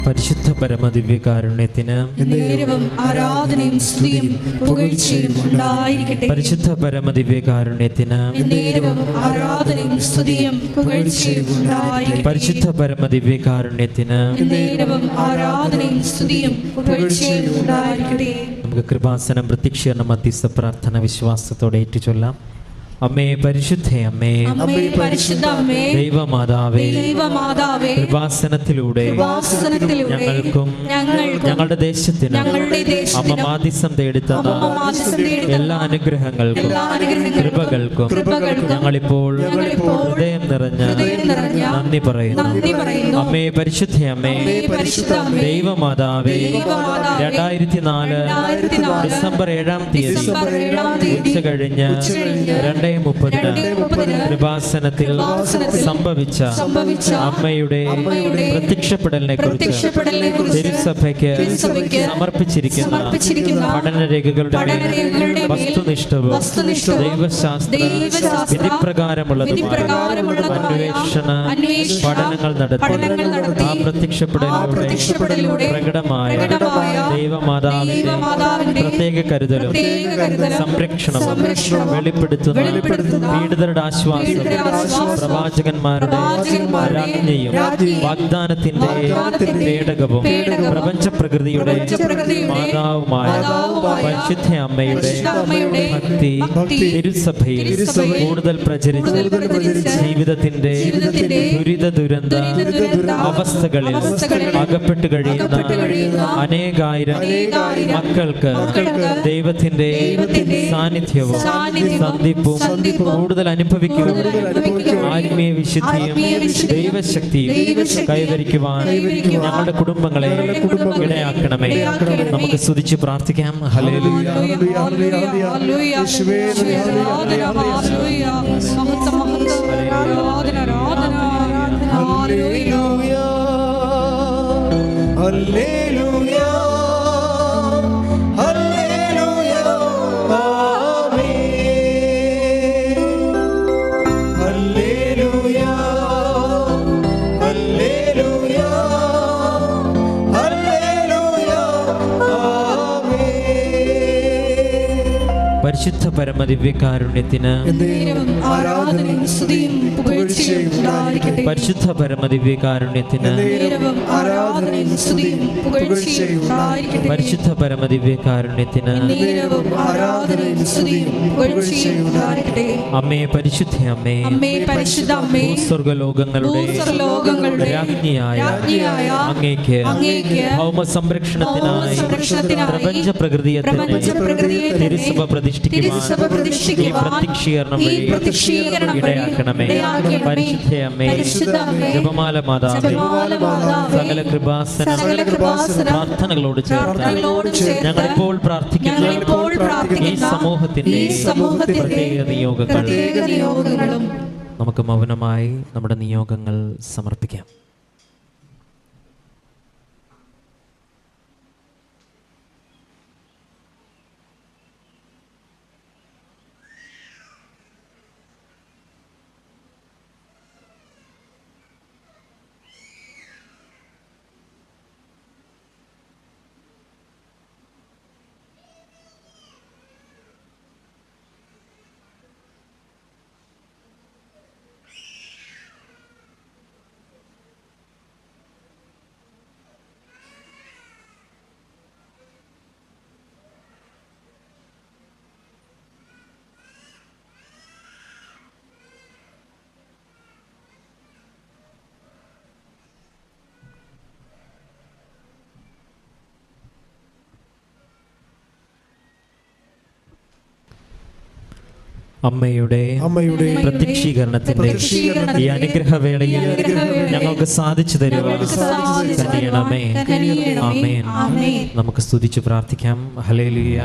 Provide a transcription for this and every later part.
പരിശുദ്ധ പരമദിവ്യകാരുണ്യത്തിന് ആരാധനയും സ്തുതിയും പുകഴ്ചയും ഉണ്ടായിരിക്കട്ടെ. പരിശുദ്ധ പരമദിവ്യകാരുണ്യത്തിന് ആരാധനയും സ്തുതിയും പുകഴ്ചയും ഉണ്ടായിരിക്കട്ടെ. പരിശുദ്ധ പരമദിവ്യകാരുണ്യത്തിന് ആരാധനയും സ്തുതിയും പുകഴ്ചയും ഉണ്ടായിരിക്കട്ടെ. നമുക്ക് കൃപാസനം പ്രത്യക്ഷീകരണ മധ്യസ്ഥ പ്രാർത്ഥന വിശ്വാസത്തോടെ ഏറ്റുചൊല്ലാം. അമ്മേ പരിശുദ്ധേ അമ്മേ, പരിശുദ്ധ അമ്മേ, ദൈവമാതാവേ, കൃപാസനത്തിലൂടെ ഞങ്ങൾക്കും ഞങ്ങളുടെ ദേശത്തിനും അമ്മ മാധ്യസ്ഥം തേടിത്തന്ന എല്ലാ അനുഗ്രഹങ്ങൾക്കും കൃപകൾക്കും ഞങ്ങളിപ്പോൾ ഹൃദയം നിറഞ്ഞ നന്ദി പറയുന്നു. അമ്മേ പരിശുദ്ധേ അമ്മേ, ദൈവമാതാവേ, 2004 ഡിസംബർ 7-ാം തീയതി ഉച്ച കഴിഞ്ഞ് 2:30 കൃപാസനത്തിൽ സംഭവിച്ച അമ്മയുടെ പ്രത്യക്ഷപ്പെടലിനെ കുറിച്ച് തിരുസഭയ്ക്ക് സമർപ്പിച്ചിരിക്കുന്ന പഠനരേഖകളുടെ വസ്തുനിഷ്ഠവും ദൈവശാസ്ത്ര വിധിപ്രകാരമുള്ളതുമായ അന്വേഷണ പഠനങ്ങൾ നടത്തി ആ പ്രത്യക്ഷപ്പെടലിലൂടെ പ്രകടമായ ദൈവമാതാവിന്റെ പ്രത്യേക കരുതലും സംരക്ഷണവും വെളിപ്പെടുത്തുന്ന പീഡിതരുടെ ആശ്വാസം, പ്രവാചകന്മാരുടെ രാജ്ഞിയും വാഗ്ദാനത്തിന്റെ പേടകവും പ്രപഞ്ച പ്രകൃതിയുടെ മാതാവുമായ പരിശുദ്ധ അമ്മയുടെ ഭക്തി തിരുസഭയിൽ കൂടുതൽ പ്രചരിച്ച് ജീവിതത്തിന്റെ ദുരിത അവസ്ഥകളിൽ അകപ്പെട്ടു കഴിയുന്ന അനേകായിരം മക്കൾക്ക് ദൈവത്തിന്റെ സാന്നിധ്യവും സന്ധിപ്പും കൂടുതൽ അനുഭവിക്കുകയും ആത്മീയ വിശുദ്ധിയും ദൈവശക്തിയും കൈവരിക്കുവാൻ ഞങ്ങളുടെ കുടുംബങ്ങളെ ഇടയാക്കണമേ. നമുക്ക് സ്തുതിച്ച് പ്രാർത്ഥിക്കാം. ഹല്ലേലൂയ. പരിശുദ്ധ പരമദിവ്യകാരുണ്യത്തിന് ആരാധനയും സ്തുതിയും പുകഴ്ചയും ഉണ്ടായിരിക്കട്ടെ. പരിശുദ്ധ പരമദിവ്യകാരുണ്യത്തിന് ആരാധനയും സ്തുതിയും പുകഴ്ചയും ഉണ്ടായിരിക്കട്ടെ. പരിശുദ്ധ പരമദിവ്യകാരുണ്യത്തിന് ആരാധനയും സ്തുതിയും പുകഴ്ചയും ഉണ്ടായിരിക്കട്ടെ. അമ്മേ പരിശുദ്ധ അമ്മേ, പരിശുദ്ധ അമ്മേ, ഭൂസ്വർഗ്ഗലോകങ്ങളുടെ രാജ്ഞിയായ അങ്ങേക്ക് ഭൗമ സംരക്ഷണത്തിനായി പ്രപഞ്ച പ്രകൃതിയെ തിരുസഭ പ്രതിഷ്ഠിക്കുവാൻ ഈ പ്രത്യക്ഷീകരണം വഴി ഇടയാക്കണമേ. പരിശുദ്ധ അമ്മേ, ജപമാല മാതാവേ, സകല കൃപാസന പ്രാർത്ഥനകളോട് ചേർത്ത് ഞങ്ങളിപ്പോൾ പ്രാർത്ഥിക്കുന്ന ഈ സമൂഹത്തിന്റെ പ്രത്യേക നിയോഗങ്ങളും നമുക്ക് മൗനമായി നമ്മുടെ നിയോഗങ്ങൾ സമർപ്പിക്കാം. അമ്മയുടെ പ്രത്യക്ഷീകരണത്തിന്റെ ഈ അനുഗ്രഹവേളയിൽ ഞങ്ങൾക്ക് സാധിച്ചു തരുവാൻ കഴിയണമേ. ആമേൻ. നമുക്ക് സ്തുതിച്ച് പ്രാർത്ഥിക്കാം. ഹല്ലേലൂയ.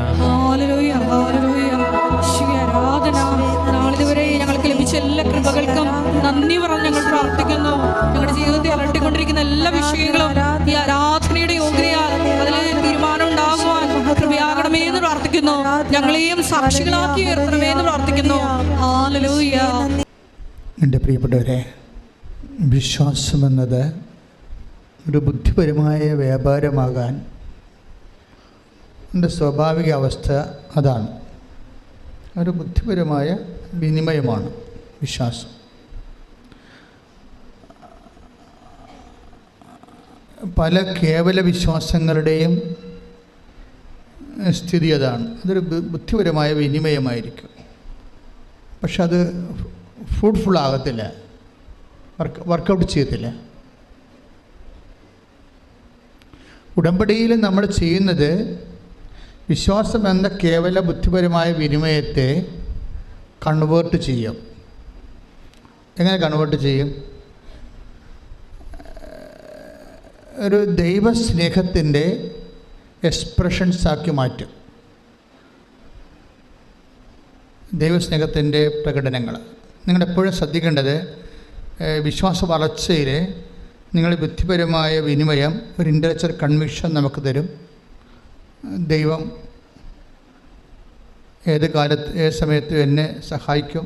നാളിതുവരെ ഞങ്ങൾക്ക് ലഭിച്ച എല്ലാ കൃപകൾക്കും നന്ദി പറഞ്ഞ് ഞങ്ങൾ പ്രാർത്ഥിക്കുന്നു. ഞങ്ങളുടെ ജീവിതത്തെ അലട്ടിക്കൊണ്ടിരിക്കുന്ന എല്ലാ വിഷയങ്ങളും ഈ ആരാധനയുടെ യോഗ്യതയാൽ അതിൽ തീരുമാനം ഉണ്ടാകുവാൻ കൃപയാകണമേ എന്ന് പ്രാർത്ഥിക്കുന്നു. ഞങ്ങളെയും സാക്ഷികളാക്കി ഉയർത്തണമേ എന്ന് പ്രാർത്ഥിക്കുന്നു. ഹല്ലേലൂയ. എൻ്റെ പ്രിയപ്പെട്ടവരെ, വിശ്വാസമെന്നത് ഒരു ബുദ്ധിപരമായ വ്യാപാരമാകാൻ എൻ്റെ സ്വാഭാവിക അവസ്ഥ അതാണ്. ഒരു ബുദ്ധിപരമായ വിനിമയമാണ് വിശ്വാസം. പല കേവല വിശ്വാസങ്ങളുടെയും സ്ഥിതി അതാണ്. അതൊരു ബുദ്ധിപരമായ വിനിമയമായിരിക്കും, പക്ഷെ അത് ഫ്രൂട്ട്ഫുൾ ആകത്തില്ല, വർക്കൗട്ട് ചെയ്യത്തില്ല. ഉടമ്പടിയിൽ നമ്മൾ ചെയ്യുന്നത് വിശ്വാസം എന്ന കേവല ബുദ്ധിപരമായ വിനിമയത്തെ കൺവേർട്ട് ചെയ്യും. എങ്ങനെ കൺവേർട്ട് ചെയ്യും? ഒരു ദൈവസ്നേഹത്തിൻ്റെ എക്സ്പ്രഷൻസാക്കി മാറ്റും. ദൈവസ്നേഹത്തിൻ്റെ പ്രകടനങ്ങൾ നിങ്ങളെപ്പോഴും ശ്രദ്ധിക്കേണ്ടത്, വിശ്വാസ വളർച്ചയിൽ നിങ്ങൾ ബുദ്ധിപരമായ വിനിമയം, ഒരു ഇൻ്റലക്ച്വൽ കൺവിക്ഷൻ നമുക്ക് തരും. ദൈവം ഏത് കാലത്ത് ഏത് സമയത്തും എന്നെ സഹായിക്കും,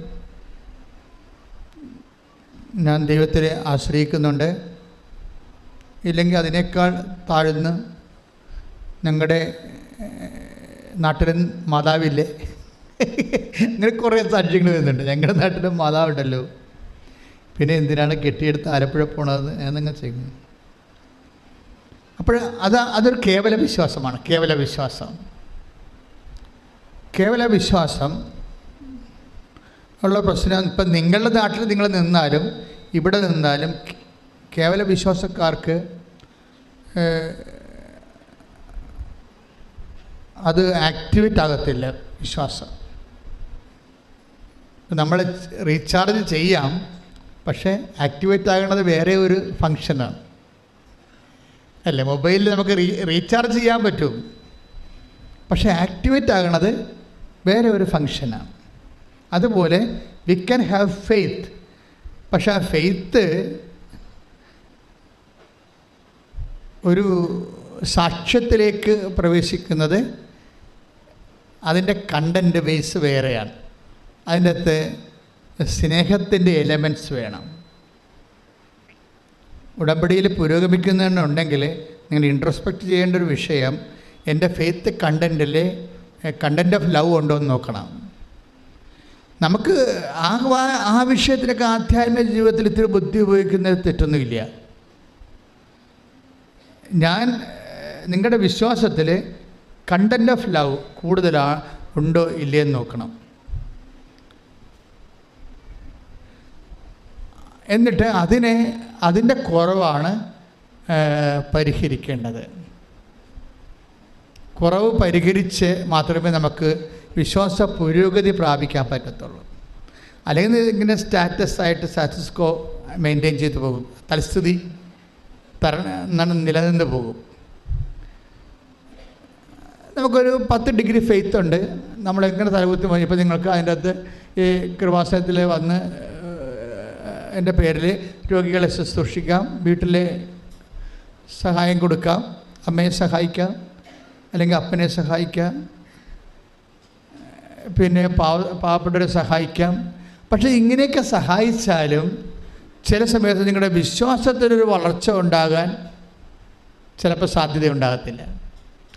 ഞാൻ ദൈവത്തിനെ ആശ്രയിക്കുന്നുണ്ട്. ഇല്ലെങ്കിൽ അതിനേക്കാൾ താഴ്ന്ന് ഞങ്ങളുടെ നാട്ടിലും മാതാവില്ലേ, അങ്ങനെ കുറേ സാക്ഷ്യങ്ങൾ വരുന്നുണ്ട്. ഞങ്ങളുടെ നാട്ടിലും മാതാവുണ്ടല്ലോ, പിന്നെ എന്തിനാണ് കെട്ടിയെടുത്ത് ആലപ്പുഴ പോണത് എന്നങ്ങനെ ചെയ്യുന്നത്. അപ്പോൾ അതൊരു കേവല വിശ്വാസമാണ്. കേവല വിശ്വാസം ഉള്ള പ്രശ്നം, ഇപ്പം നിങ്ങളുടെ നാട്ടിൽ നിങ്ങൾ നിന്നാലും ഇവിടെ നിന്നാലും കേവല വിശ്വാസക്കാർക്ക് അത് ആക്ടിവേറ്റ് ആകത്തില്ല. വിശ്വാസം നമ്മൾ റീചാർജ് ചെയ്യാം, പക്ഷേ ആക്ടിവേറ്റ് ആകുന്നത് വേറെ ഒരു ഫങ്ഷനാണ് അല്ലേ. മൊബൈലിൽ നമുക്ക് റീചാർജ് ചെയ്യാൻ പറ്റും, പക്ഷേ ആക്ടിവേറ്റ് ആകുന്നത് വേറെ ഒരു ഫങ്ഷനാണ്. അതുപോലെ വി ക്യാൻ ഹാവ് ഫെയ്ത്ത്, പക്ഷേ ആ ഫെയ്ത്ത് ഒരു സാക്ഷ്യത്തിലേക്ക് പ്രവേശിക്കുന്നത് അതിൻ്റെ കണ്ടൻറ്റ് ബേസ് വേറെയാണ്. അതിൻ്റെ അകത്ത് സ്നേഹത്തിൻ്റെ എലമെൻറ്റ്സ് വേണം. ഉടമ്പടിയിൽ പുരോഗമിക്കുന്നുണ്ടെങ്കിൽ നിങ്ങൾ ഇൻട്രോസ്പെക്റ്റ് ചെയ്യേണ്ട ഒരു വിഷയം, എൻ്റെ ഫെയ്ത്ത് കണ്ടൻറ്റിൽ കണ്ടൻറ്റ് ഓഫ് ലവ് ഉണ്ടോ എന്ന് നോക്കണം. നമുക്ക് ആ വിഷയത്തിലൊക്കെ ആധ്യാത്മിക ജീവിതത്തിൽ ഇത്തിരി ബുദ്ധി ഉപയോഗിക്കുന്നത് തെറ്റൊന്നുമില്ല. ഞാൻ നിങ്ങളുടെ വിശ്വാസത്തിൽ കണ്ടൻറ്റ് ഓഫ് ലവ് ഉണ്ടോ ഇല്ലയെന്ന് നോക്കണം. എന്നിട്ട് അതിൻ്റെ കുറവാണ് പരിഹരിക്കേണ്ടത്. കുറവ് പരിഹരിച്ച് മാത്രമേ നമുക്ക് വിശ്വാസ പുരോഗതി പ്രാപിക്കാൻ പറ്റത്തുള്ളൂ. അല്ലെങ്കിൽ ഇങ്ങനെ സ്റ്റാറ്റസ് കോ മെയിൻറ്റെയിൻ ചെയ്ത് പോകും, തൽസ്ഥിതി നിലനിന്ന് പോകും. നമുക്കൊരു 10 ഡിഗ്രി ഫെയ്ത്ത് ഉണ്ട്, നമ്മളെങ്ങനെ തലകുത്തി പോയി. ഇപ്പോൾ നിങ്ങൾക്ക് അതിൻ്റെ അകത്ത് ഈ കൃപാസനത്തിൽ വന്ന് എൻ്റെ പേരിൽ രോഗികളെ ശുശ്രൂഷിക്കാം, വീട്ടിലെ സഹായം കൊടുക്കാം, അമ്മയെ സഹായിക്കാം, അല്ലെങ്കിൽ അപ്പനെ സഹായിക്കാം, പിന്നെ പാവപ്പെട്ടവരെ സഹായിക്കാം. പക്ഷേ ഇങ്ങനെയൊക്കെ സഹായിച്ചാലും ചില സമയത്ത് നിങ്ങളുടെ വിശ്വാസത്തിനൊരു വളർച്ച ഉണ്ടാകാൻ ചിലപ്പോൾ സാധ്യതയുണ്ടാകത്തില്ല.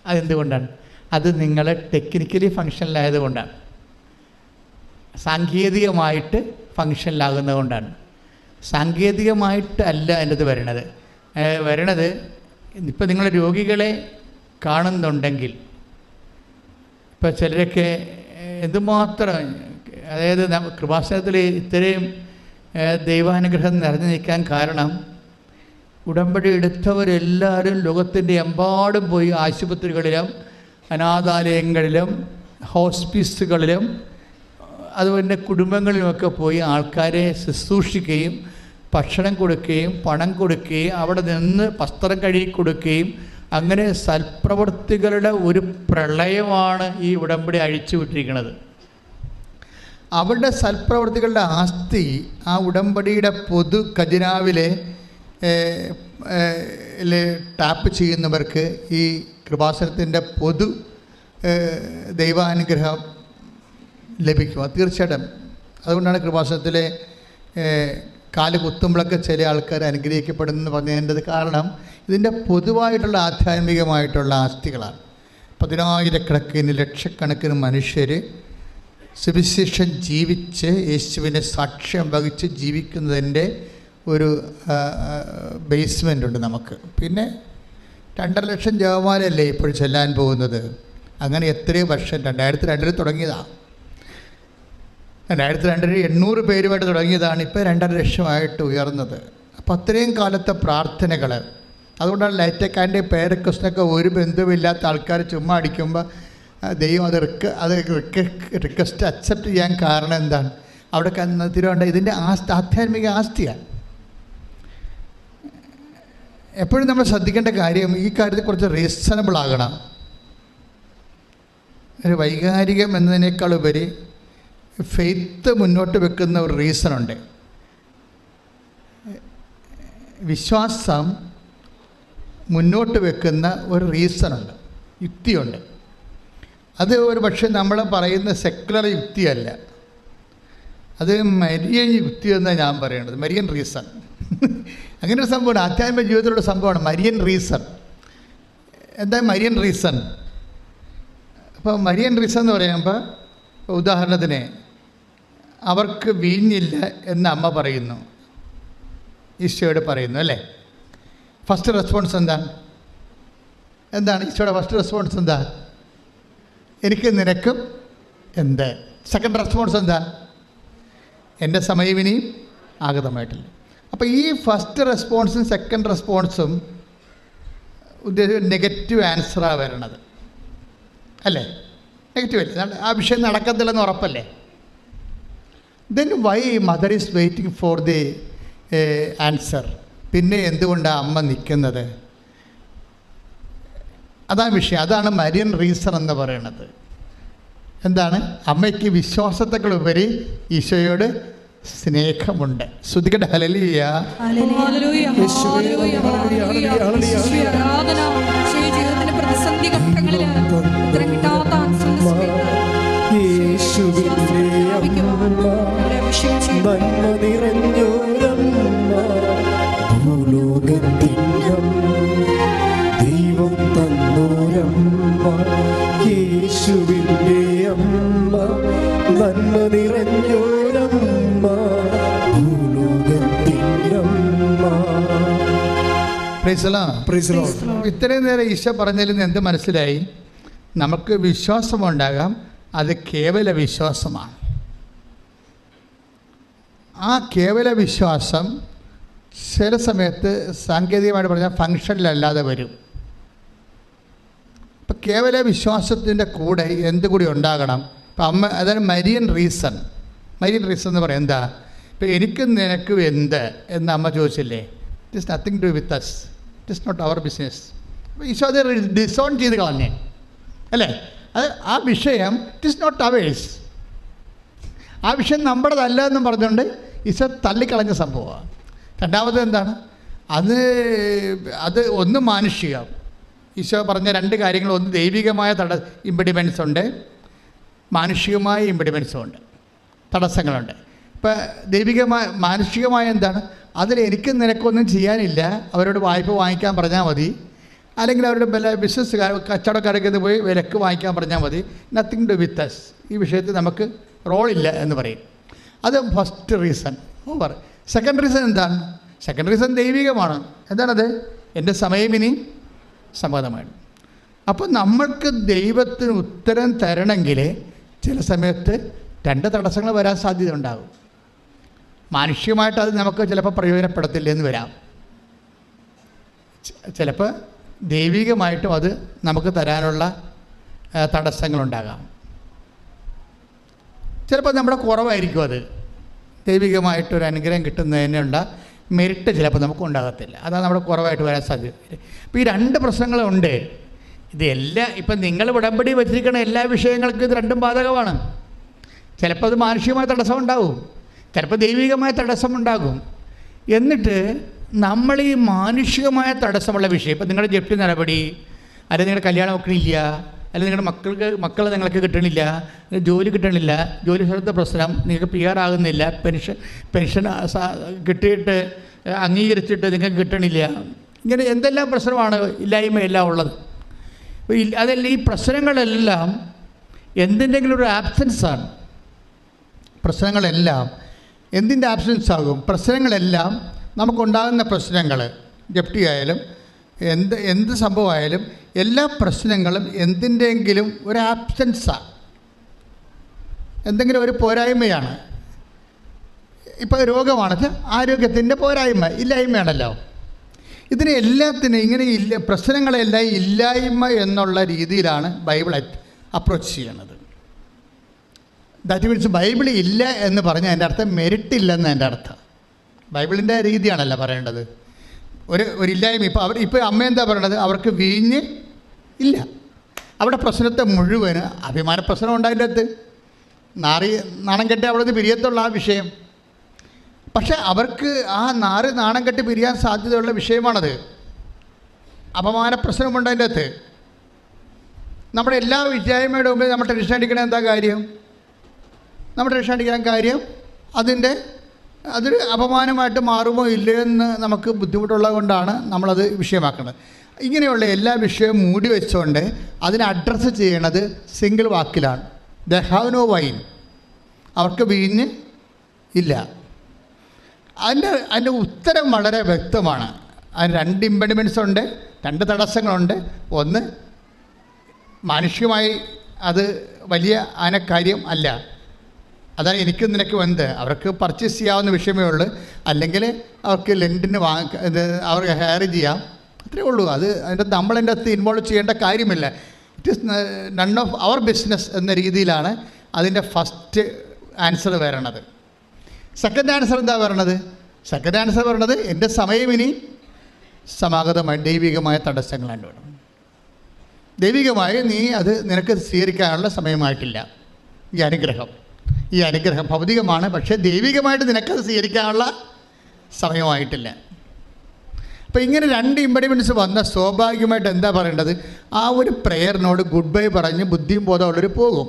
അതെന്തുകൊണ്ടാണ്? അത് നിങ്ങൾ ടെക്നിക്കലി ഫങ്ഷനിലായതുകൊണ്ടാണ്, സാങ്കേതികമായിട്ട് ഫങ്ഷനിലാകുന്നത് കൊണ്ടാണ്. സാങ്കേതികമായിട്ടല്ല എൻ്റെ അത് വരണത്. ഇപ്പം നിങ്ങൾ രോഗികളെ കാണുന്നുണ്ടെങ്കിൽ, ഇപ്പോൾ ചിലരൊക്കെ എന്തുമാത്രം, അതായത് കൃപാസനത്തിൽ ഇത്രയും ദൈവാനുഗ്രഹം നിറഞ്ഞു നിൽക്കാൻ കാരണം ഉടമ്പടി എടുത്തവരെല്ലാവരും ലോകത്തിൻ്റെ എമ്പാടും പോയി ആശുപത്രികളിലും അനാഥാലയങ്ങളിലും ഹോസ്പിസുകളിലും അതുപോലെ കുടുംബങ്ങളിലുമൊക്കെ പോയി ആൾക്കാരെ ശുശ്രൂഷിക്കുകയും ഭക്ഷണം കൊടുക്കുകയും പണം കൊടുക്കുകയും അവിടെ നിന്ന് വസ്ത്രം കഴുകി കൊടുക്കുകയും അങ്ങനെ സൽപ്രവൃത്തികളുടെ ഒരു പ്രളയമാണ് ഈ ഉടമ്പടി അഴിച്ചുവിട്ടിരിക്കുന്നത്. അവരുടെ സൽപ്രവൃത്തികളുടെ ആസ്തി ആ ഉടമ്പടിയുടെ പൊതു ഖജനാവിലെ ടാപ്പ് ചെയ്യുന്നവർക്ക് ഈ കൃപാസനത്തിൻ്റെ പൊതു ദൈവാനുഗ്രഹം ലഭിക്കും. തീർച്ചയായിട്ടും അതുകൊണ്ടാണ് കൃപാസനത്തിലെ കാല് കുത്തുമ്പോഴൊക്കെ ചില ആൾക്കാർ അനുഗ്രഹിക്കപ്പെടുന്നു പറഞ്ഞതിൻ്റെ കാരണം ഇതിൻ്റെ പൊതുവായിട്ടുള്ള ആധ്യാത്മികമായിട്ടുള്ള ആസ്തികളാണ്. 10,000 ലക്ഷക്കണക്കിന് മനുഷ്യർ സുവിശേഷം ജീവിച്ച് യേശുവിനെ സാക്ഷ്യം വഹിച്ച് ജീവിക്കുന്നതിൻ്റെ ഒരു ബേസ്മെൻ്റ് ഉണ്ട് നമുക്ക്. പിന്നെ 2.5 ലക്ഷം ജപമാലയല്ലേ ഇപ്പോൾ ചെല്ലാൻ പോകുന്നത്. അങ്ങനെ എത്രയോ വർഷം 2002 തുടങ്ങിയതാണ്. 2002 800 പേരുമായിട്ട് തുടങ്ങിയതാണ്. ഇപ്പോൾ 2.5 ലക്ഷമായിട്ട് ഉയർന്നത്. അപ്പോൾ അത്രയും കാലത്തെ പ്രാർത്ഥനകൾ. അതുകൊണ്ടാണ് ലൈറ്റക്കാൻ്റെ പേരക്വസ്റ്റിനൊക്കെ ഒരു ബന്ധവുമില്ലാത്ത ആൾക്കാർ ചുമ്മാ അടിക്കുമ്പോൾ ദൈവം അത് റിക്വസ്റ്റ് അക്സെപ്റ്റ് ചെയ്യാൻ കാരണം എന്താണ്? അവിടെ തിരുവണ്ട ഇതിൻ്റെ ആധ്യാത്മിക ആസ്തിയാണ്. എപ്പോഴും നമ്മൾ ശ്രദ്ധിക്കേണ്ട കാര്യം ഈ കാര്യത്തിൽ കുറച്ച് റീസണബിൾ ആകണം. ഒരു വൈകാരികം എന്നതിനേക്കാൾ ഉപരി ഫെയ്ത്ത് മുന്നോട്ട് വെക്കുന്ന ഒരു റീസണുണ്ട്. വിശ്വാസം മുന്നോട്ട് വെക്കുന്ന ഒരു റീസണുണ്ട്, യുക്തിയുണ്ട്. അത് ഒരു പക്ഷേ നമ്മൾ പറയുന്ന സെക്കുലർ യുക്തിയല്ല, അത് മരിയൻ യുക്തി എന്നാണ് ഞാൻ പറയേണ്ടത്. മരിയൻ റീസൺ അങ്ങനെ ഒരു സംഭവമാണ്. ആധ്യാത്മിക ജീവിതത്തിലുള്ള സംഭവമാണ് മരിയൻ റീസൺ. എന്താ മരിയൻ റീസൺ? അപ്പോൾ മരിയൻ റീസൺ എന്ന് പറയുമ്പോൾ, ഉദാഹരണത്തിന് അവർക്ക് വീഞ്ഞില്ല എന്ന് അമ്മ പറയുന്നു, ഈശോയോട് പറയുന്നു അല്ലേ. ഫസ്റ്റ് റെസ്പോൺസ് എന്താണ് ഈശോയുടെ ഫസ്റ്റ് റെസ്പോൺസ് എന്താ? എനിക്ക് നിനക്കും എന്ത്. സെക്കൻഡ് റെസ്പോൺസ് എന്താ? എൻ്റെ സമയം ഇനിയും ആഗതമായിട്ടില്ല. അപ്പോൾ ഈ ഫസ്റ്റ് റെസ്പോൺസും സെക്കൻഡ് റെസ്പോൺസും നെഗറ്റീവ് ആൻസറാണ് വരണത് അല്ലേ. നെഗറ്റീവ് അല്ലേ, ആ വിഷയം നടക്കത്തില്ലെന്ന് ഉറപ്പല്ലേ. Then why mother is waiting for the answer? പിന്നെ എന്തുകൊണ്ടാണ് അമ്മ നിൽക്കുന്നത്? അതാണ് വിഷയം. അതാണ് മരിയൻ റീസൺ എന്ന് പറയുന്നത്. എന്താണ്? അമ്മയ്ക്ക് വിശ്വാസത്തെക്കാളുപരി ഈശോയോട് സ്നേഹമുണ്ട്. ശ്രുതിക്കട്ടെ ഹല്ലേലൂയ. പ്രതിസന്ധി ഘട്ടങ്ങളിൽ ദൈവം തന്നോരമ്മ യേശുവിൻ്റെ അമ്മ, നന്മ നിറഞ്ഞോരമ്മ, ഭൂലോകത്തിൻ്റെ അമ്മ. ഇത്രയും നേരം ഈശോ പറഞ്ഞതിൽ നിന്ന് എന്ത് മനസ്സിലായി? നമുക്ക് വിശ്വാസമുണ്ടാകാം, അത് കേവല വിശ്വാസമാണ്. ആ കേവല വിശ്വാസം ചില സമയത്ത് സാങ്കേതികമായിട്ട് പറഞ്ഞാൽ ഫങ്ഷനിലല്ലാതെ വരും. ഇപ്പം കേവല വിശ്വാസത്തിൻ്റെ കൂടെ എന്തുകൂടി ഉണ്ടാകണം? ഇപ്പം അമ്മ, അതാണ് മരിയൻ റീസൺ. മരിയൻ റീസൺ എന്ന് പറയാം എന്താ? ഇപ്പം എനിക്കും നിനക്കും എന്ത് എന്ന് അമ്മ ചോദിച്ചില്ലേ? It is nothing to with us, it is not our business. അപ്പോൾ ഈശോ അത് ഡിസോൺ ചെയ്ത് കളഞ്ഞേ അല്ലേ. അത് ആ വിഷയം ഇറ്റ് ഈസ് നോട്ട് അവേഴ്സ്, ആ വിഷയം നമ്മുടേതല്ല എന്നും പറഞ്ഞുകൊണ്ട് ഈശോ തള്ളിക്കളഞ്ഞ സംഭവമാണ്. രണ്ടാമത് എന്താണ്? അത് ഒന്ന് മാനുഷികം. ഈശോ പറഞ്ഞ 2 കാര്യങ്ങൾ, ഒന്ന് ദൈവികമായ ഇമ്പിഡിമെൻസ് ഉണ്ട്, മാനുഷികമായ ഇമ്പിഡിമെൻസും ഉണ്ട്, തടസ്സങ്ങളുണ്ട്. ഇപ്പം മാനുഷികമായ എന്താണ്? അതിൽ എനിക്ക് നിനക്കൊന്നും ചെയ്യാനില്ല, അവരോട് വായ്പ വാങ്ങിക്കാൻ പറഞ്ഞാൽ മതി, അല്ലെങ്കിൽ അവരുടെ ബിസിനസ് കച്ചവടക്കാരൊക്കെ പോയി വിലക്ക് വാങ്ങിക്കാൻ പറഞ്ഞാൽ മതി. നത്തിങ് ടു വിത്ത് അസ്, ഈ വിഷയത്തിൽ നമുക്ക് റോളില്ല എന്ന് പറയും. അത് first reason over. Second reason എന്താണ്? സെക്കൻഡ് റീസൺ ദൈവികമാണ്. എന്താണത്? എൻ്റെ സമയം ഇനി സമ്മതമാണ്. അപ്പോൾ നമ്മൾക്ക് ദൈവത്തിന് ഉത്തരം തരണമെങ്കിൽ ചില സമയത്ത് 2 തടസ്സങ്ങൾ വരാൻ സാധ്യത ഉണ്ടാകും. മാനുഷികമായിട്ട് അത് നമുക്ക് ചിലപ്പോൾ പ്രയോജനപ്പെടത്തില്ല എന്ന് വരാം. ചിലപ്പോൾ ദൈവികമായിട്ടും അത് നമുക്ക് തരാനുള്ള തടസ്സങ്ങളുണ്ടാകാം. ചിലപ്പോൾ നമ്മുടെ കുറവായിരിക്കും അത്. ദൈവികമായിട്ടൊരു അനുഗ്രഹം കിട്ടുന്നതിനുള്ള മെറിറ്റ് ചിലപ്പോൾ നമുക്ക് ഉണ്ടാകത്തില്ല. അതാണ് നമ്മുടെ കുറവായിട്ട് വരാൻ സാധ്യത. അപ്പോൾ ഈ 2 പ്രശ്നങ്ങളുണ്ട്. ഇതെല്ലാം ഇപ്പം നിങ്ങൾ ഉടമ്പടി വച്ചിരിക്കുന്ന എല്ലാ വിഷയങ്ങൾക്കും ഇത് 2ഉം ബാധകമാണ്. ചിലപ്പോൾ അത് മാനുഷികമായ തടസ്സം ഉണ്ടാകും, ചിലപ്പോൾ ദൈവികമായ തടസ്സമുണ്ടാകും. എന്നിട്ട് നമ്മൾ ഈ മാനുഷികമായ തടസ്സമുള്ള വിഷയം, ഇപ്പം നിങ്ങളുടെ ജപ്തി നടപടി, അല്ലെങ്കിൽ നിങ്ങളുടെ കല്യാണം ഒക്കെ ഇല്ല, അല്ലെങ്കിൽ നിങ്ങളുടെ മക്കളെ നിങ്ങൾക്ക് കിട്ടണില്ല, ജോലി കിട്ടണില്ല, ജോലി സ്ഥലത്തെ പ്രശ്നം, നിങ്ങൾക്ക് PR ആകുന്നില്ല, പെൻഷൻ കിട്ടിയിട്ട് അംഗീകരിച്ചിട്ട് നിങ്ങൾക്ക് കിട്ടണില്ല, ഇങ്ങനെ എന്തെല്ലാം പ്രശ്നമാണ് ഇല്ലായ്മയെല്ലാം ഉള്ളത്. അതല്ല, ഈ പ്രശ്നങ്ങളെല്ലാം എന്തിൻ്റെങ്കിലും ഒരു ആബ്സെൻസാണ്. പ്രശ്നങ്ങളെല്ലാം എന്തിൻ്റെ ആബ്സെൻസ് ആകും? പ്രശ്നങ്ങളെല്ലാം നമുക്കുണ്ടാകുന്ന പ്രശ്നങ്ങൾ, ജപ്തി ആയാലും എന്ത് സംഭവമായാലും എല്ലാ പ്രശ്നങ്ങളും എന്തിൻ്റെങ്കിലും ഒരു ആബ്സെൻസാണ്, എന്തെങ്കിലും ഒരു പോരായ്മയാണ്. ഇപ്പോൾ രോഗമാണെന്ന് ആരോഗ്യത്തിൻ്റെ പോരായ്മ, ഇല്ലായ്മയാണല്ലോ. ഇതിനെ എല്ലാത്തിനും ഇങ്ങനെ പ്രശ്നങ്ങളെല്ലാം ഇല്ലായ്മ എന്നുള്ള രീതിയിലാണ് ബൈബിൾ അപ്രോച്ച് ചെയ്യണത്. ദാറ്റ് മീൻസ് ബൈബിൾ ഇല്ല എന്ന് പറഞ്ഞാൽ എൻ്റെ അർത്ഥം മെരിറ്റ് ഇല്ലെന്ന് എൻ്റെ അർത്ഥം. ബൈബിളിൻ്റെ രീതിയാണല്ലോ പറയേണ്ടത്. ഒരു ഇല്ലായ്മ. ഇപ്പോൾ അമ്മ എന്താ പറയണത്? അവർക്ക് വീഞ്ഞ് ഇല്ല. അവിടെ പ്രശ്നത്തെ മുഴുവന് അഭിമാന പ്രശ്നം ഉണ്ടായതിൻ്റെ അകത്ത് നാണം കെട്ടി അവിടെ നിന്ന് പിരിയത്തുള്ള ആ വിഷയം. പക്ഷെ അവർക്ക് ആ നാണം കെട്ടി പിരിയാൻ സാധ്യതയുള്ള വിഷയമാണത്. അപമാന പ്രശ്നമുണ്ടതിൻ്റെ അകത്ത്. നമ്മുടെ എല്ലാ വിജയമയുടെ മുമ്പിൽ നമ്മൾ ടെൻഷൻ അടിക്കണ എന്താ കാര്യം? നമ്മൾ ടെൻഷൻ അടിക്കാൻ കാര്യം അതൊരു അപമാനമായിട്ട് മാറുമോ ഇല്ലയോ എന്ന് നമുക്ക് ബുദ്ധിമുട്ടുള്ളത് കൊണ്ടാണ് നമ്മളത് വിഷയമാക്കുന്നത്. ഇങ്ങനെയുള്ള എല്ലാ വിഷയവും മൂടി വെച്ചുകൊണ്ട് അതിനെ അഡ്രസ്സ് ചെയ്യണത് സിംഗിൾ വാക്കിലാണ്. They have no wine. അവർക്ക് വീഞ്ഞ് ഇല്ല. അതിൻ്റെ ഉത്തരം വളരെ വ്യക്തമാണ്. അതിന് 2 ഇമ്പഡിമെൻറ്റ്സ് ഉണ്ട്, 2 തടസ്സങ്ങളുണ്ട്. ഒന്ന്, മാനുഷികമായി അത് വലിയ കാര്യം അല്ല. അതാണ് എനിക്കും നിനക്കും എന്ത്, അവർക്ക് പർച്ചേസ് ചെയ്യാവുന്ന വിഷയമേ ഉള്ളൂ. അല്ലെങ്കിൽ അവർക്ക് ലെൻറ്റിന് അവർക്ക് ഹയർ ചെയ്യാം, അത്രേ ഉള്ളൂ. അതിൻ്റെ നമ്മളതിൻ്റെ അകത്ത് ഇൻവോൾവ് ചെയ്യേണ്ട കാര്യമില്ല. It is none of our business എന്ന രീതിയിലാണ് അതിൻ്റെ ഫസ്റ്റ് ആൻസർ വരണത്. സെക്കൻഡ് ആൻസർ എന്താ പറയണത്? സെക്കൻഡ് ആൻസർ പറയണത് എൻ്റെ സമയം ഇനി സമാഗതമായി ദൈവികമായ തടസ്സങ്ങളാണ് വേണം. ദൈവികമായി നീ അത് നിനക്ക് സ്വീകരിക്കാനുള്ള സമയമായിട്ടില്ല. ഈ അനുഗ്രഹം ഭൗതികമാണ്, പക്ഷേ ദൈവികമായിട്ട് നിനക്കത് സ്വീകരിക്കാനുള്ള സമയമായിട്ടില്ല. അപ്പോൾ ഇങ്ങനെ 2 ഇമ്പഡിമെൻറ്റ്സ് വന്ന സ്വാഭാവികമായിട്ട് എന്താ പറയേണ്ടത്? ആ ഒരു പ്രെയറിനോട് ഗുഡ് ബൈ പറഞ്ഞ് ബുദ്ധിയും ബോധമുള്ളവർ പോകും.